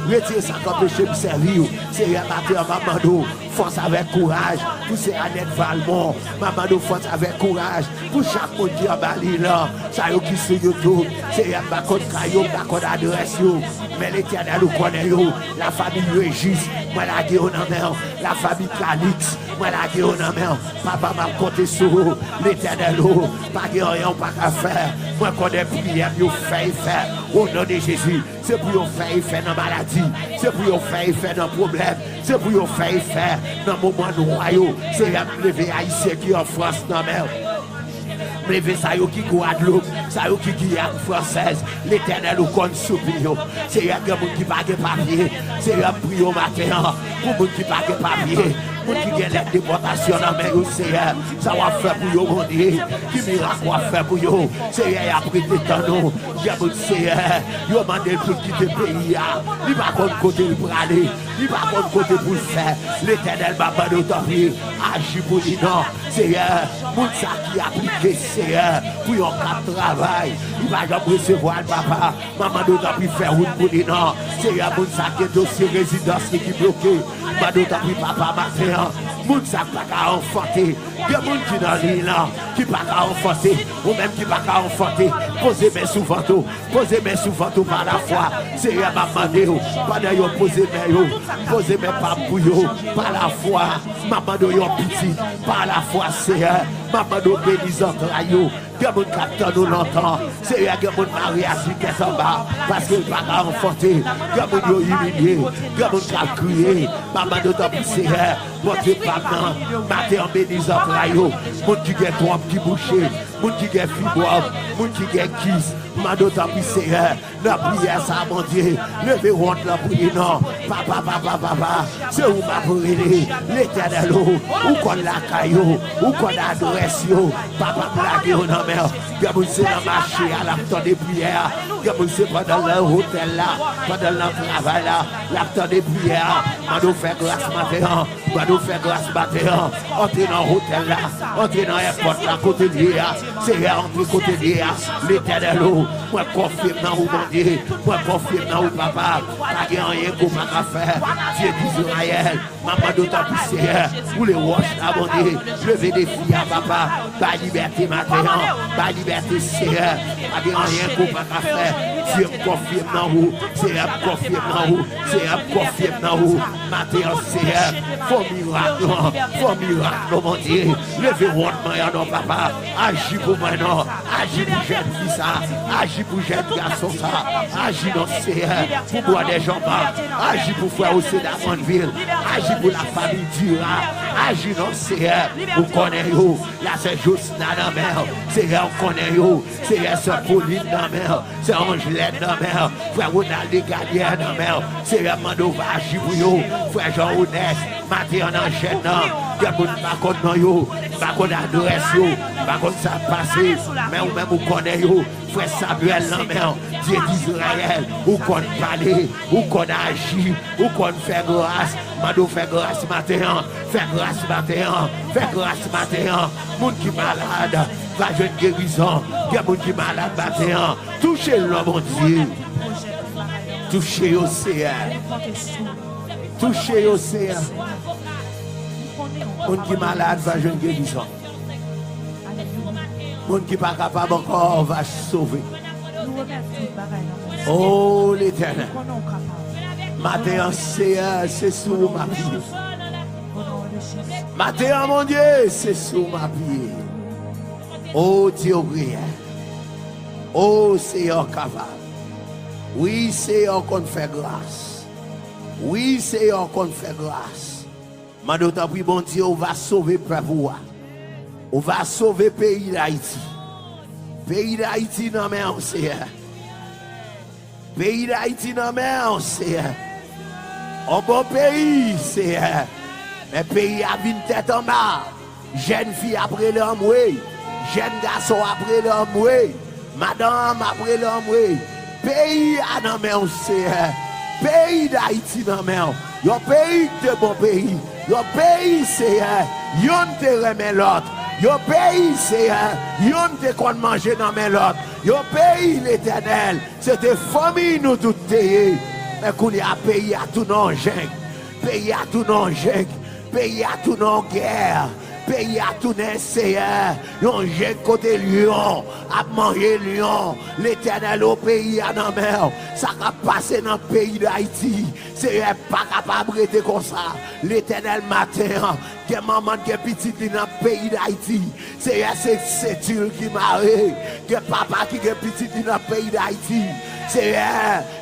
retirer ça qui empêche de servir, Seigneur, maman, force avec courage, pour ces Annette Valmont, maman, force avec courage, pour chaque monde qui a bali là, ça y est qui sur YouTube, Seigneur, ma code caillou, ma code adresse, mais l'Éternel nous connaît, la famille Régis, moi la guerre en mer, la famille Calix, moi la guerre en mer, papa m'a compté sur l'Éternel, pas de rien, pas qu'à faire, moi connais prière, vous fait faire, au nom de Jésus, c'est pour vous faire dans la maladie, c'est pour vous faire dans le problème, c'est pour vous faire dans le moment noyau, c'est à me lever haïtien qui en France dans la mer. Lever ça yo qui Guadeloupe, ça yo qui Guyane française, l'Éternel nous compte soupir. C'est un monde qui pas de papier, c'est un prix au matin pour monde qui pas de papier. Pour qui gagne les déportations dans mes Seigneur, ça va faire pour yo mon Dieu, qui miracle va faire pour yo, Seigneur a pris des temps nous, mon Seigneur, yo mandé pour quitter le pays, il va contre côté pour aller, il va contre côté pour le faire, l'Éternel m'a pas d'autorité, agit pour lui non, Seigneur, moun ça qui a appliqué Seigneur, pour yon cap travail, il va jamais recevoir le papa, maman d'autorité faire route pour lui non, Seigneur, moun ça qui est dossier résidence qui est bloqué, maman d'autorité papa matin. Moun sa pas qu'à enfanter, il y a moun qui dans l'île là, qui pas qu'à enfanter, ou même qui pas qu'à enfanter, posez mes sous ventre, par la foi, c'est rien m'a demandé, pendant yon posez mes pas pour yo, par la foi, maman de yon petit, par la foi c'est maman de bénissant là yo. Il y a des gens qui attendent longtemps. C'est un gens qui marié à qui est en bas. Parce qu'il ne va pas enfanter. Il y a des gens qui sont humiliés. Il y a des gens qui ont crié. Maman d'autant plus c'est votre papa, matin en bénissant là yo. Mon qui a trompe qui bouché. Mon qui a fibre. Mon qui a kiss. Maman d'autant plus c'est la prière ça mon Dieu. Levez honte la prière non. Papa. C'est où ma prière. L'Éternel ou qu'on la caillou. Ou qu'on adresse yo. Papa blague yo non. Gabousé dans le marché à l'acteur des prières, Gabousé pendant le hôtel là, pendant le travail là, l'acteur des prières, Mano fait grâce matin, Mano fait grâce matin, entrez dans l'hôtel là, entrez dans l'airport là, côté de l'IA, c'est rentré côté de l'IA, l'Éternel, moi confirme dans vous mon Dieu, moi confirme dans vous papa, pas rien qu'on va faire, Dieu d'Israël, maman d'autant plus Seigneur, vous les wash là mon Dieu, levez des filles à papa, pas liberté matin. Pas liberté, Seigneur, pas de rien qu'on va faire. Dieu me confirme dans vous, Seigneur me confirme dans vous, Seigneur me confirme dans vous. Matin, Seigneur, faut miracle, mon Dieu. Levez-vous, non, papa, agis pour moi, non, agis pour jeune fille, ça, agis pour jeune garçon, ça, agis, non, Seigneur, pour boire des gens, agis pour faire aussi dans mon ville, agis pour la famille Dura, agis, non, Seigneur, vous connaissez, là, c'est juste dans la mer. C'est on connaît yo, c'est Pauline dans la mer, c'est Angelaine dans la mer, frère Ronald Gadier dans la mer, c'est Mando Vachi pour yo, frère Jean-Ounès, Mathieu en enchaîne dans, il y a beaucoup de contre dans yo, pas qu'on adresse yo, pas qu'on ça passe, mais ou même on connaît yo, frère Samuel dans la mer, Dieu d'Israël, ou qu'on parler, ou qu'on agit, ou qu'on fait grâce, Mando fait grâce matin, fait grâce matin, fait grâce matin, monde qui malade. Va jeune guérison, il y a des gens qui sont malades matin. Touchez-le, mon Dieu. Touchez l'océan. Touchez l'océan. Les gens qui sont malades, va jeune guérison. Les gens qui ne sont pas capables encore, va sauver. Oh, l'Éternel. Matin, c'est sous ma pied. Matin, mon Dieu, c'est sous ma pied. Oh Dieu prière. Oh Seigneur capable. Oui Seigneur qu'on fait grâce. Oui Seigneur qu'on fait grâce. Mando t'en prie bon Dieu, on va sauver le peuple. On va sauver le pays d'Haïti. Pays d'Haïti non mais on Seigneur. Pays d'Haïti non mais on Seigneur. Un bon pays Seigneur. Mais pays a une tête en bas. Jeune fille après l'homme oui. jeune garçon après l'homme, oui. Madame après l'homme, oui. Pays à dans main, Seigneur. Pays d'Haïti dans main. Yon pays de bon pays. Yon pays, Seigneur. Yon te remet l'autre. Yon pays, Seigneur. Yon te qu'on manger dans main l'autre. Yon pays l'Éternel. C'était famille nous toutes payées. Mais qu'on y a pays à tout non gêne. Pays à tout non gêne. Pays à tout non guerre. Pays à tout Seigneur, yon jeune côté lion, à manger lion, l'Éternel au pays à la mer, ça va passer dans le pays d'Haïti, c'est pas capable de rester comme ça, l'Éternel matin, que maman qui est petite dans le pays d'Haïti, c'est tu qui m'arrête, que papa qui est petit dans le pays d'Haïti, c'est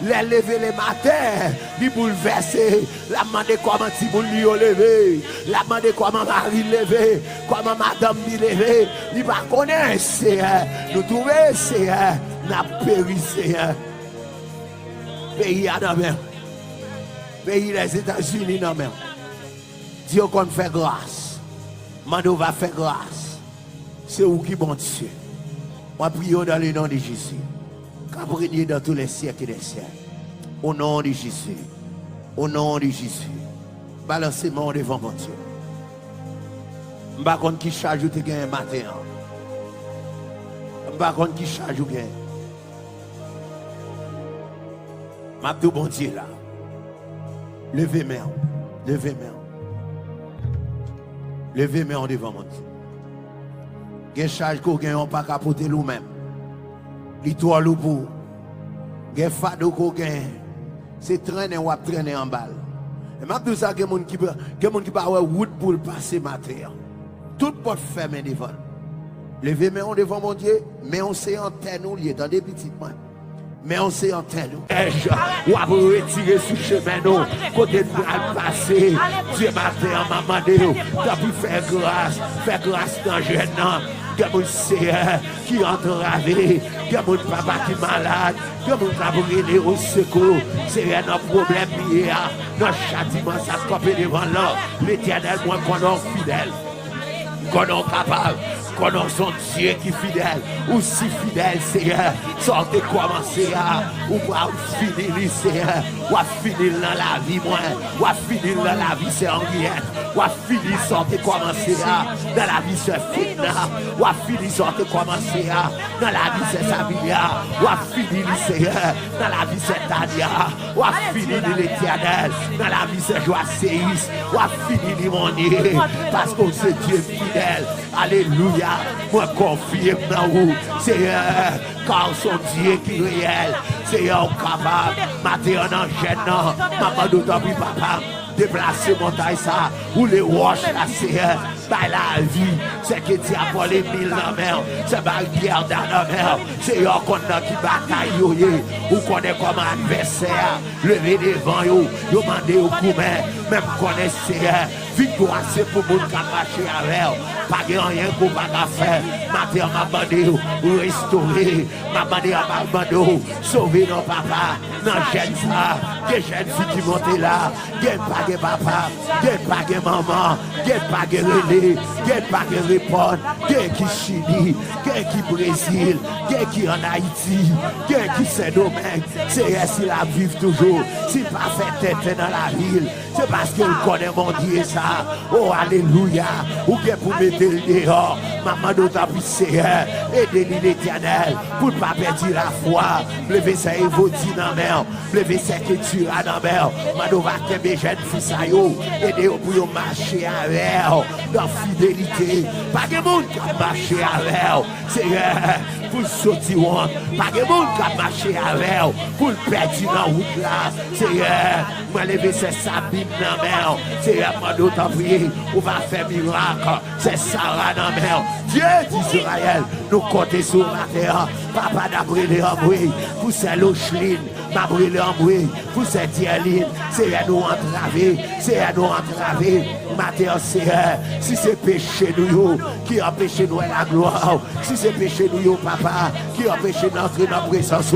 les lever les matins, les bouleverser, la demander comment si vous lui lever, la demander comment Marie lever, comment madame lui lever, il va connaître, c'est nous trouver, c'est n'a péri, c'est pays à la mer, pays des États-Unis dans la mer. Dieu qu'on fait grâce, Mando va faire grâce, c'est où qui bon Dieu. Moi prions dans le nom de Jésus. Qu'abrégner dans tous les siècles et des siècles. Au nom de Jésus. Au nom de Jésus. Balancez-moi devant mon Dieu. Je ne sais pas qui charge ou te gagne matin. Je ne sais pas qui charge ou gagne. Je dis bon Dieu là. Levez-moi. Levez-moi. Levez-moi devant mon Dieu. Quelle charge qu'on gagne pas capoter nous-mêmes. L'histoire pour gen fado ko gen c'est traîner ou traîner en balle et m'a dit ça que mon qui pas route pour passer matin tout porte fermé devant lever mais on devant mon Dieu mais on sait en terre nous lié dans des petites mains mais on sait en terre nous ou à retirer sur chemin nous côté de passer Dieu matin m'a demandé t'as pu faire grâce dans jeune que mon Seigneur qui entravé, que mon papa qui est malade, que mon papa qui est au secours, c'est un problème lié à notre châtiment, ça se copie devant l'homme. L'Éternel, moi, qu'on est fidèle, qu'on est capable, qu'on est son Dieu qui est fidèle, aussi fidèle, Seigneur, sortez commencer à, ou va finir, Seigneur, ou à finir dans la vie, moi, ou à finir dans la vie, c'est Henriette. Ou à finir sortir commencer dans la vie c'est Fina, ou à finir sortir commencer dans la vie c'est Sabilia, ou à finir Seigneur dans la vie c'est Tania, ou à finir l'Éternel dans la vie c'est Joaséis, ou à finir Limonier, parce que c'est Dieu fidèle. Alléluia, moi confirme dans vous, Seigneur, car son Dieu qui est réel, Seigneur capable, matin en gênant, maman d'autant plus papa. Déplacer montagne ça, ou les roches là, Seigneur, par la vie, c'est que tu as volé 1000 dans la mer, c'est pas une pierre dans la mer, c'est eux qu'on a qui bataille, ou qu'on est comme adversaire, lever devant eux, demander au coup, même connaître, victoire c'est pour nous qui marcher avec, pas rien qu'on va faire, matin m'a demandé, ou restaurer, m'a demandé à ma demandé, sauver nos papas, non jeune ça, des jeunes filles qui montent là, des pas de papa, des pas de maman, des pas de relais, des pas de répondre, des qui Chili, des qui Brésil, des qui en Haïti, des qui Saint-Domingue, c'est ainsi la vivre toujours, s'il pas fait tête dans la ville, c'est parce qu'il connaît mon Dieu ça, oh alléluia, ou bien pour mettre le dehors, maman d'autant plus Seigneur, aidez-lui l'Éternel, pour ne pas perdre la foi, lever ça et vous dire dans la mer, lever ça que tu as dans la mer, mano va t'aimer jeune fils à yo, aidez-vous pour marcher avec, dans fidélité, pas de monde qui a marché avec, Seigneur, pour sortir, pas de monde qui a marché avec, pour le perdre dans la route là, Seigneur, moi lever c'est Sabine dans la mer, Seigneur, mano t'en prie, on va faire miracle, c'est Sarah dans la mer, Dieu d'Israël, nous comptons sur la terre, papa d'abréler en bruit, pour ces locheline, m'abréler en bruit, pour ces tierlines, c'est à nous entraver, matin, Seigneur, si c'est péché nous qui empêche nous la gloire, si c'est péché nous, papa, papa, qui empêche d'entrer dans la présence.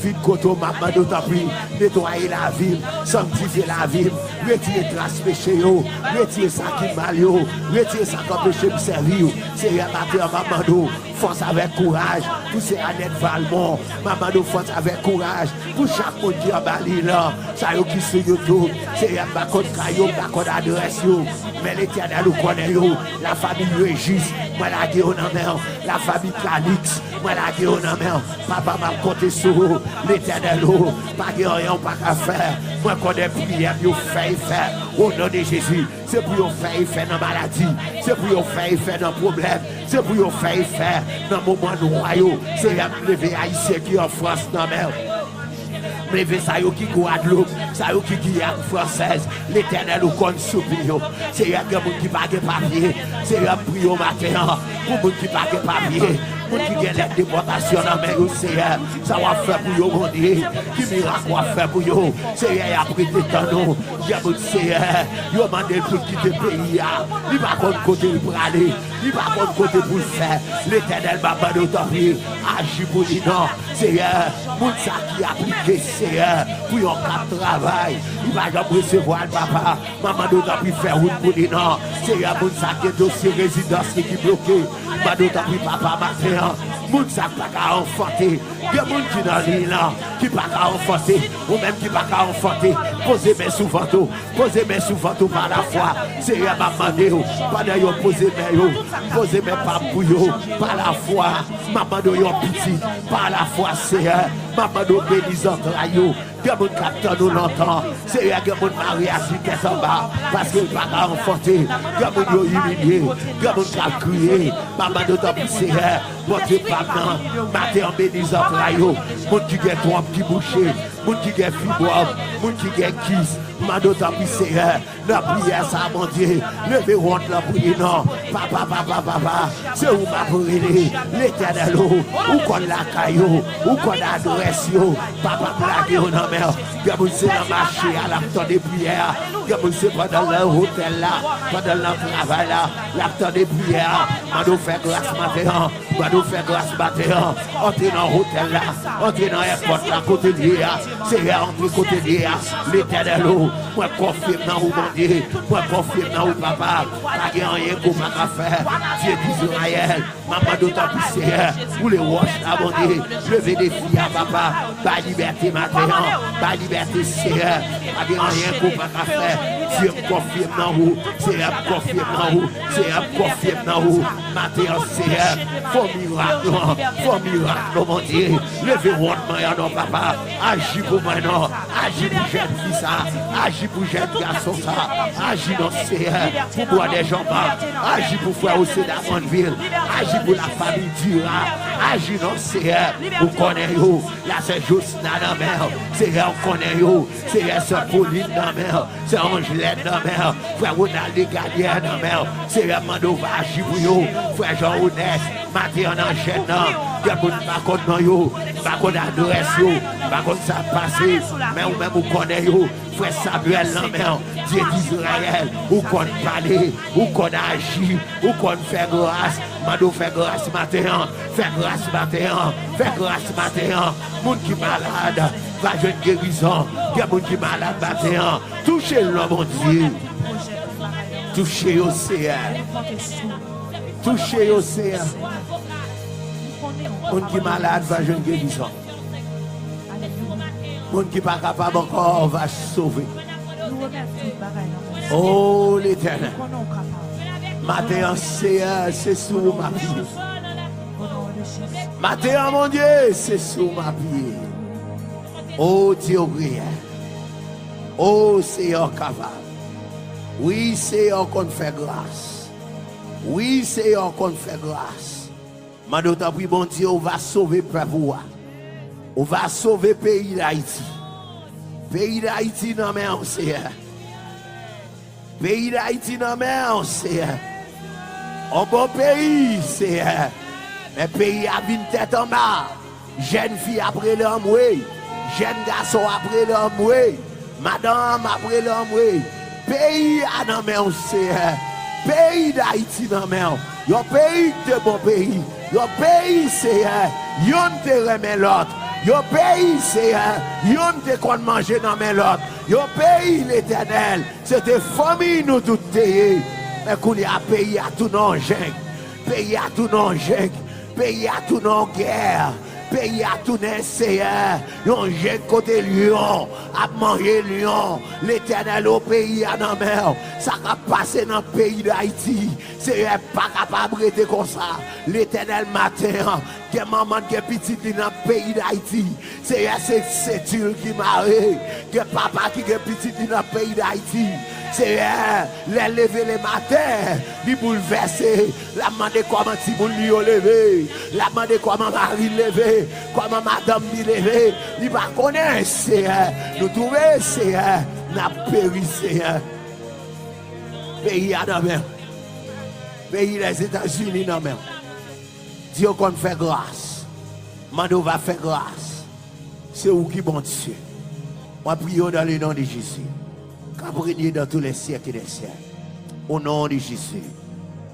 Vite koto maman de ta prie, nettoyer la ville, sanctifier la ville, retirer trace péché, retirer ça qui mal, retirer ça qui empêche de servir. C'est matin maman de force avec courage, pour ces Annette Valmont, maman de force avec courage, pour chaque monde qui a bali là, ça y est qui sur YouTube, c'est un code caillou, un code adresse, mais l'Éternel nous connaît, la famille Régis, moi la guerre en main, la famille Calix, moi la guerre en main, papa m'a compté sur l'Éternel, pas de rien, pas qu'à faire, moi connais prière, vous faites faire, au nom de Jésus, c'est pour vous faire dans la maladie, c'est pour vous faire dans le problème, c'est pour vous faire dans le moment noyau, c'est à lever haïtien qui en France dans la mer. Lever ça qui Guadeloupe, ça qui Guyane française, l'Éternel nous connaît soupir. C'est un monde qui pas de papier, c'est un prix au matin, pour monde qui pas de papier. Pour qui a la déportation dans mes Seigneur, ça va faire pour vous, mon Dieu. Qui miracle va faire pour vous? Seigneur, après des temps, nous, mon Seigneur, vous demandez pour quitter le pays. Il va pas côté pour aller, il va pas côté pour le faire. L'Éternel va pas nous t'offrir, agir pour lui, non. Seigneur, mon ça qui a appliqué, Seigneur, pour un cap de travail, il va jamais recevoir le papa. Maman nous t'offrir faire route pour lui, non. Seigneur, mon ça qui est dossier résidence qui est bloqué. Maman nous t'offrir papa matin. Moun sa pas qu'à enfanter, il y a moun qui dans l'île là, qui pas qu'à enfanter, ou même qui pas qu'à enfanter, posez mes sous ventre, par la foi, c'est à ma demandé, pendant yon posez mes pas pour yo, par la foi, maman de yon petit, par la foi c'est maman de bénissante là yo, il y a moun capteur nous l'entend, c'est à moun marié à qui en bas, parce qu'il pas qu'à enfanter, il y a moun yo humilié, il y a moun qui a crié, maman de ton petit votre papa, matin en bénissant rayo, mon qui est trop qui bouché, mon qui est fibre, mon qui est kiss, mando ta prière, la prière ça mon Dieu, levez honte la prière non, papa, c'est où ma prière, l'Éternel, où qu'on la caillou, où qu'on adresse yo, papa blague au nom mère, que vous c'est dans marché à l'acteur des prières, que vous c'est pendant le hôtel là, pendant le travail là, l'acteur des prières, mando fait grâce matin, mando fait grâce matin, entrez dans l'hôtel là, entrez dans l'airport là, côté de là, c'est entre côté de là, l'Éternel, moi confirme dans vous, mon Dieu, moi confirme dans vous, papa, pas rien pour ma faire, Dieu d'Israël, maman d'autant plus Seigneur, vous les roches là, mon Dieu, levez des filles à papa, pas liberté matin, pas liberté Seigneur, pas rien pour ma faire, Dieu me confirme dans vous, Seigneur me confirme dans vous, Seigneur me confirme dans vous, matin Seigneur, faut miracle, mon Dieu, levez votre main, non papa, agis pour moi, non, agis pour jeune fille ça, agis pour jeune garçon ça, agis dans Seigneur, pour boire des jambes, agis pour faire aussi d'Amonville, agis pour la famille Dura, agis dans Seigneur, vous connaissez, là c'est Josna dans la mer, Seigneur, on connaît, Seigneur, c'est Pauline dans la mer, c'est Angelette dans la mer, frère Ronald Gadière dans la mer, Seigneur, Mando va agir pour vous, frère Jean-Ounès, matin en enchaîne, il y a beaucoup de contre yo, pas contre adresse yo, pas contre ça passé, mais ou même vous connaissez yo, frère Samuel Lambert, Dieu d'Israël, ou qu'on parler, ou qu'on agit, ou qu'on fait grâce, Mando fait grâce matin, fait grâce matin, fait grâce matin, moun qui malade, va jeune guérison, il y a moun qui malade matin, touchez-le mon Dieu, touchez au Seigneur, touchez au Seigneur. Moun qui malade va jeune guérison. Moun qui pas capable encore va sauver. Oh l'Éternel. Matin c'est sous ma pied. Matin mon Dieu c'est sous ma pied. Oh Dieu prière. Oh Seigneur capable. Oui Seigneur qu'on fait grâce. Oui Seigneur qu'on fait grâce. Mando ta prie, bon Dieu, on va sauver le peuple. On va sauver le pays d'Haïti. Pays d'Haïti, non, mais on sait. Pays d'Haïti, non, mais on sait. Un bon pays, c'est. Mais pays a une tête en bas. Jeune fille après l'homme, oui. Jeune garçon après l'homme, oui. Madame après l'homme, oui. Pays a non, mais on sait. Pays d'Haïti, non, mais on. Yon pays de bon pays. Yo pays, Seigneur. Yon te remet l'autre. Yo pays, Seigneur. Yon te kon manger dans mes l'autre. Yo pays, l'Éternel. C'était famille nous toutes. Mais qu'on y a pays à tout non gêne. Pays à tout non gêne. Pays à tout non guerre. Pays à tout Seigneur. Yon j'ai côté lion, à manger lion. L'Éternel au pays à la mer. Ça va passer dans le pays d'Haïti. C'est pas capable de rester comme ça. L'Éternel matin, que maman qui est petite dans le pays d'Haïti. C'est tu qui m'arrête. Que papa qui est petit dans le pays d'Haïti. C'est les lever les matins, les bouleverser, la demander comment si vous lui lever, la demander comment Marie lever, comment madame lui lever, il va connaître, nous trouver, n'a péri, pays à la mer, pays des États-Unis dans la mer. Dieu qu'on fait grâce, Mando va faire grâce, c'est où qui bon Dieu. Moi prions dans le nom de Jésus. Qu'abrégner dans tous les siècles et des siècles. Au nom de Jésus.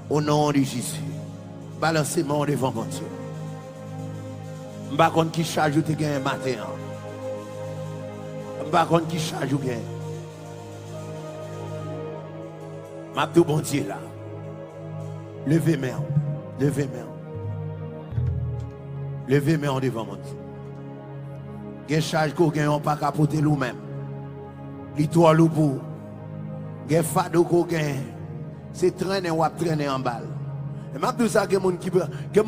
Au nom de Jésus. Balancez-moi devant mon Dieu. Je ne sais pas qui charge ou te gagne matin. Je ne sais pas qui charge ou gagne. Je dis bon Dieu là. Levez-moi. Levez-moi. Levez-moi devant mon Dieu. Il y a des charges qu'on gagne pas capoter nous-mêmes. L'histoire pour les fado qu'on gagne, c'est traîner ou traîner en balle. Et même tout ça, que les gens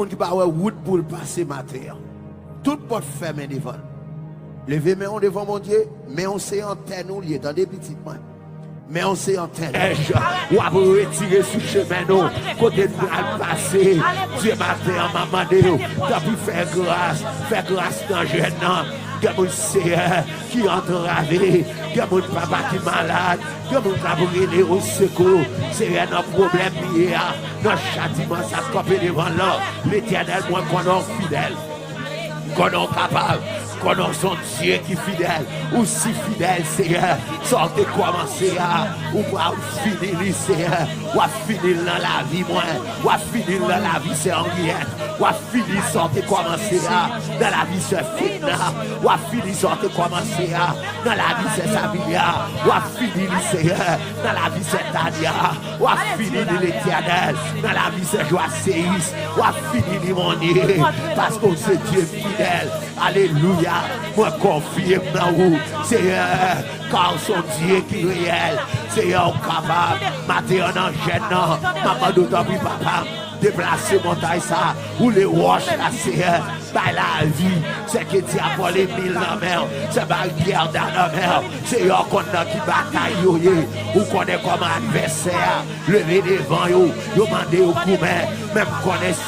qui parlent route pour passer matin. Tout porte fermé devant. Levez-moi devant mon Dieu, mais on sait en terre nous liés dans des petites mains. Mais on sait en terre. Ou à vous retirer sur le chemin, nous, côté de nous passer. Dieu matin, maman de nous, t'as pu faire grâce dans le jeune. Il y a mon Seigneur qui est entravé, il y a mon papa qui est malade, il y a mon cabré au secours. C'est un problème lié à notre châtiment, ça se copie devant l'homme. L'Éternel, moi, qu'on est fidèle, qu'on est capable, qu'on a son Dieu qui est fidèle, aussi fidèle, Seigneur. Sortez commencer à, ou va finir, Seigneur, ou à finir dans la vie, moi, ou à finir dans la vie, c'est Henriette, ou à finir, sortez commencer à, dans la vie, c'est Fitna, ou à finir, sortez commencer à, dans la vie, c'est Sabilia, ou à finir, Seigneur, dans la vie, c'est Tania, ou à finir, l'Éternel, dans la vie, c'est Joacéis, ou à finir, mon Dieu, parce que c'est Dieu fidèle, alléluia. Moi confirme dans vous, Seigneur, car son Dieu qui est réel, Seigneur capable, matin en gênant, maman d'autant plus papa, déplacer montagne ça, ou les roches là, Seigneur, par la vie, c'est que tu as volé 1000 dans la mer, c'est pas une guerre dans la mer, Seigneur qu'on a qui bataille, ou qu'on est comme adversaire, lever devant vous, demander au coumer, même connaître,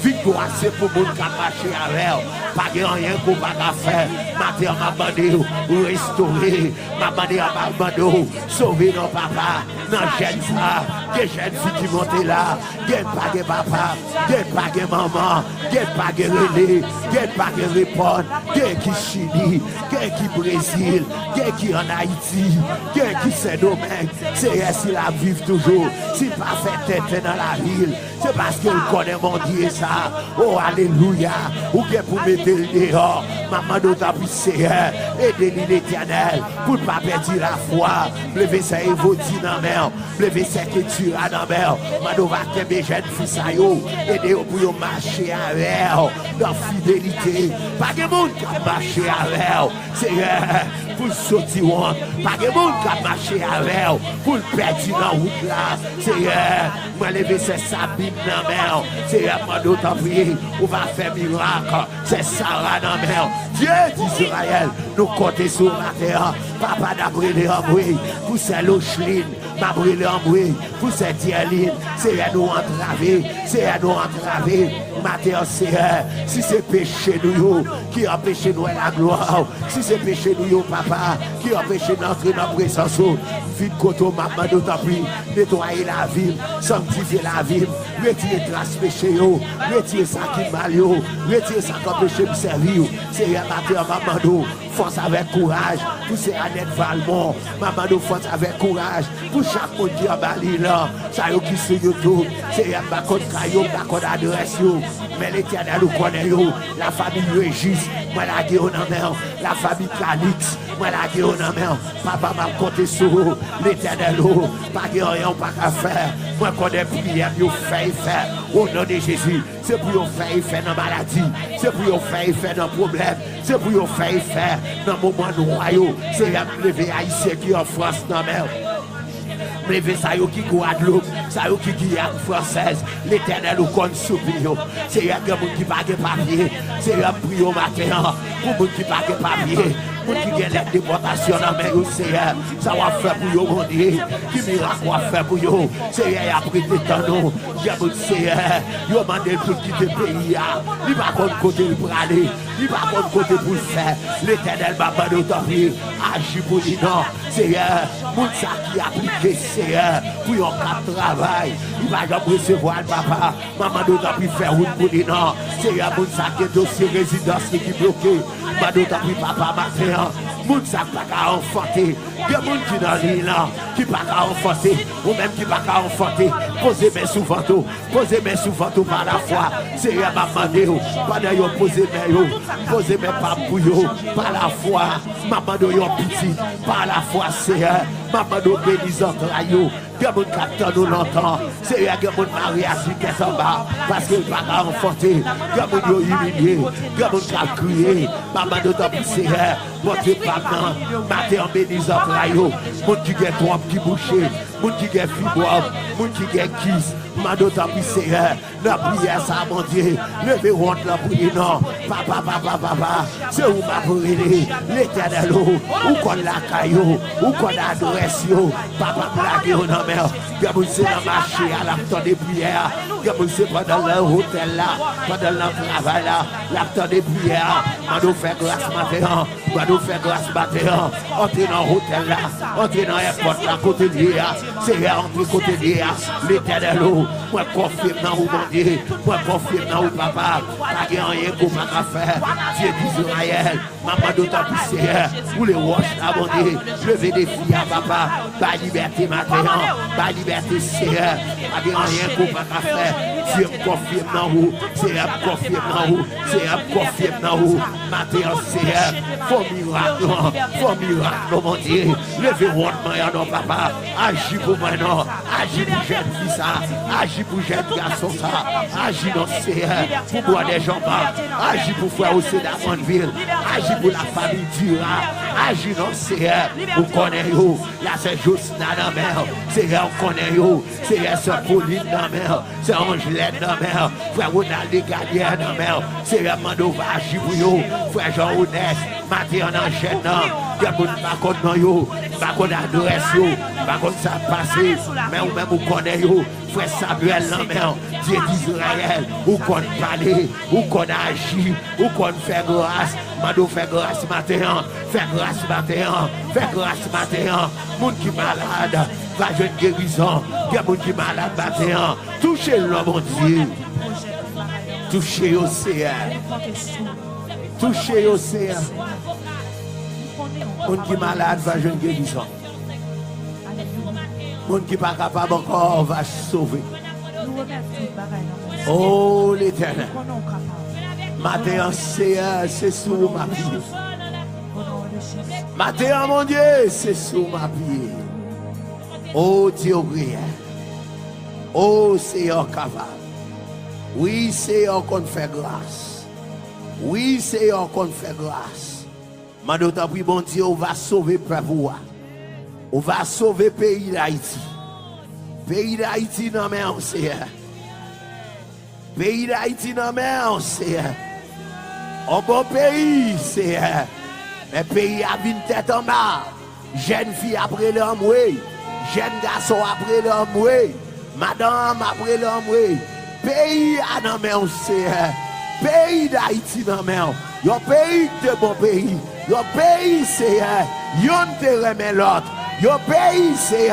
victoire c'est pour vous qui marcher avec pas rien qu'on va faire. Matin m'a bandé ou restaurer, m'a bandé à ma bande, sauver nos papas, nos jeunes ça, des jeunes filles qui montent là, des pas de papa, des pas de maman, des pas de relais, des pas de répondre, des qui Chili, des qui Brésil, des qui en Haïti, des qui Saint-Domingue, c'est ainsi la vivre toujours, si pas fait tête dans la ville, c'est parce qu'il connaît mon Dieu ça, oh alléluia, ou bien pour mettre le dehors, maman d'autant plus Seigneur, aidez-lui l'Éternel, pour ne pas perdre la foi, lever ça et vous dire dans la mer, lever ça que tu as dans la mer, maman va te mes jeunes fils à eux, aidez-vous pour marcher avec dans fidélité, pas de monde qui a marché avec Seigneur, pour sortir, pas de monde qui a marché avec pour perdre dans la route là, Seigneur, moi lever c'est Sabine dans la mer, Seigneur, moi d'autant plus, on va faire miracle, c'est Sarah dans la mer, Dieu d'Israël, nous comptons sur la terre, papa n'a brûlé en bruit, pour ces locheline, m'a brûlé en bruit, pour ces dialine, c'est à nous entraver, matin, Seigneur, si c'est péché nous qui empêche nous la gloire, si c'est péché nous, papa, qui empêche d'entrer dans la présence, vite koto, maman d'autant plus, nettoyer la ville, sanctifier la ville, retirer trace péché, retirer ça qui mal, retirer ça qui empêche de servir, Seigneur, matin, maman, force avec courage. Pour ces Annette Valmont, maman de force avec courage. Pour chaque monde qui a bali là, ça y est qui sur YouTube, c'est un bacon caillou, bacon adresse. Mais l'Éternel nous connaît, la famille Régis, moi la guerre en mer, la famille Calix, moi la guerre en mer. Papa m'a compté sur l'Éternel, pas de rien, pas qu'à faire. Moi, quand on prière, vous faites faire au nom de Jésus. C'est pour vous faire faire dans la maladie, c'est pour vous faire faire dans le problème, c'est pour vous faire faire dans le moment noyau. C'est à me lever haïtien qui en France dans la mer. Lever ça qui Guadeloupe, ça qui Guyane française, l'Éternel nous compte soupir. C'est un monde qui pas de papier, c'est un prix au matin pour monde qui pas de papier. Pour qui gagne la déportation dans la mer, ça va faire pour vous, mon Dieu. Qui miracle va faire pour vous? C'est a pris des temps, il a demandé pour quitter le pays. Il va pas de côté pour aller, il va pas de côté pour le faire. L'Éternel va pas de temps agir pour lui, non. C'est pour ça qui a appliqué, c'est pour un travail. Il va jamais recevoir le papa. Maman doit plus faire route pour lui, non. C'est pour ça qui est dossier résidence qui est bloqué. Maman doit plus papa matin. Moun sa pas qu'à enfanter, il y a moun qui dans l'île là, qui pas qu'à enfanter, ou même qui pas qu'à enfanter, posez mes sous ventre, posez mes sous ventre par la foi, c'est à ma maman, pendant yo posez mes pas pour yo, par la foi, maman de yo petit, par la foi c'est maman de bénissant yo. Il y a des gens qui attendent longtemps. C'est des gens qui mariage qui sont en bas. Parce qu'ils ne peuvent pas enfanter. Il y a des gens qui sont humiliés. Il y a des gens qui ont crié. Maman de temps poussé. Votre papa, matin en bénissant la yo. Moun qui a trompe qui bouché. Moun qui a fibre. Moun qui a kiss. Maman de temps poussé. La prière, ça, mon Dieu. Levez honte la prière. Non. Papa. C'est où ma prière. L'Éternel. Où qu'on la caillou. Où qu'on adresse. Papa, blague. Gamoussé dans le marché à l'acteur des prières. Gamoussé pendant le hôtel là, pendant le travail là, l'acteur des prières. Mano fait grâce matin, mano fait grâce matin. Entrez dans l'hôtel là, entrez dans l'airport là, côté de là. C'est entrer côté de là. L'Éternel, moi confirme dans vous, mon Dieu. Moi confirme dans vous, papa. Pas de rien qu'on va faire. Dieu d'Israël, maman d'autant plus pour les roches là, mon Dieu. Levez des filles à papa. La liberté matin. La liberté, c'est pas de rien qu'on va faire. Dieu me confirme dans vous. C'est un confirme dans vous. C'est un confirme dans vous. Matin, c'est faut miracle, mon Dieu. Levez-moi, non, papa. Agis pour moi, non. Agis pour jeune fille, ça. Agis pour jeune garçon, ça. Agis dans c'est pour boire des gens, agis pour faire aussi d'Amonville. Agis pour la famille Dura. Agis dans c'est vous connaissez, là c'est juste dans la mer. C'est on connaît, c'est Sœur Pauline dans la mer. C'est Angelaine dans la mer. Frère Ronald Gadier dans la mer. C'est Mando va agir pour vous. Frère Jean-Honest, matin en enchaîne. Il y a beaucoup de contre nous, pas contre adresse, pas contre ça passé, mais ou même vous connaissez, frère Samuel Lambert, Dieu d'Israël, ou qu'on parler, ou qu'on agit, ou qu'on fait grâce, Mando fait grâce matin, fait grâce matin, fait grâce matin, moun qui malade, va jeune guérison, il y a moun qui malade matin, touchez-le mon Dieu, touchez l'océan, touchez l'océan. Moun qui malade va jeune guérison. Moun qui pas capable encore va sauver. Oh l'Éternel. Matin c'est sous ma pied. Matin mon Dieu c'est sous ma pied. Oh Dieu prière. Oh Seigneur capable. Oui Seigneur qu'on fait grâce. Oui Seigneur qu'on fait grâce. Mando t'en prie, bon Dieu, on va sauver le peuple. On va sauver le pays d'Haïti. Pays d'Haïti, non, mais on sait. Pays d'Haïti, non, mais on sait. Un bon pays, c'est. Mais pays a une tête en bas. Jeune fille après l'homme, oui. Jeune garçon après l'homme, oui. Madame après l'homme, oui. Pays a non, mais on sait. Pays d'Haïti, non, mais on. Yon pays de bon pays. Yon pays c'est yon te remet l'autre. Yon pays c'est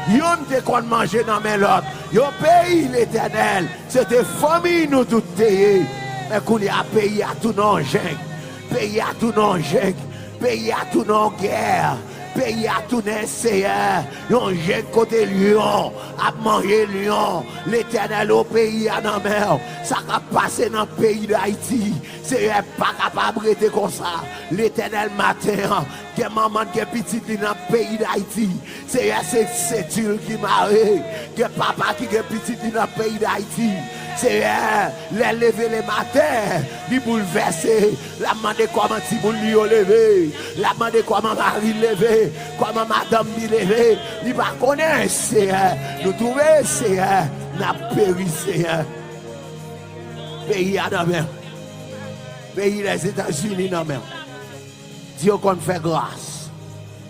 yon te kon manger dans mes l'autre. Yon pays l'Éternel. C'était famille nous toutes. Mais qu'on y a pays à tout non jeng. Pays à tout non jeng. Pays à tout en guerre. Pays à tout essayeur. Yon jeune côté lion. A manger lion. L'éternel au pays à la mer. Ça va passer dans le pays d'Haïti. C'est pas capable de rester comme ça. L'éternel matin. Que maman qui est petite dans le pays d'Haïti. C'est tu qui m'a que papa qui est petit dans le pays d'Haïti. C'est les lever les matins, les bouleverser, la demander comment si vous lui lever, la demander comment Marie lever, comment madame lui lever, il va connaître, c'est nous trouver, c'est n'a péri, c'est pays à la mer, pays des États-Unis dans la mer. Dieu qu'on fait grâce,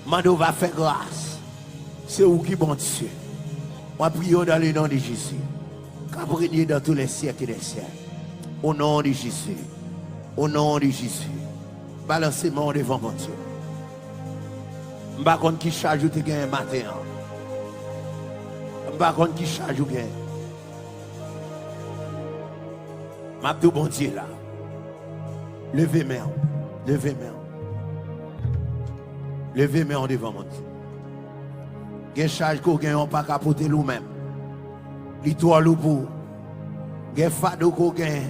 Mando va faire grâce, c'est où qui bon Dieu. On prie dans le nom de Jésus. Qu'abrégner dans tous les siècles des siècles. Au nom de Jésus. Au nom de Jésus. Balancez-moi devant mon Dieu. Je ne sais pas qui charge ou te gagne matin. Je ne sais pas qui charge ou gagne. Je dis bon Dieu là. Levez-moi. Levez-moi. Levez-moi devant mon Dieu. Quelle charge qu'on gagne, pas capoter nous-mêmes. L'histoire pour les fado qu'on gagne,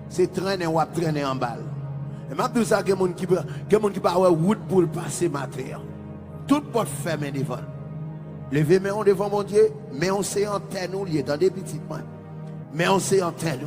c'est traîner ou traîner en balle. Et même tout ça, que mon qui pas route pour passer matin. Tout porte fermé devant. Levez-moi devant mon Dieu, mais on sait en terre nous, il est dans des petites mains. Mais on sait en terre nous.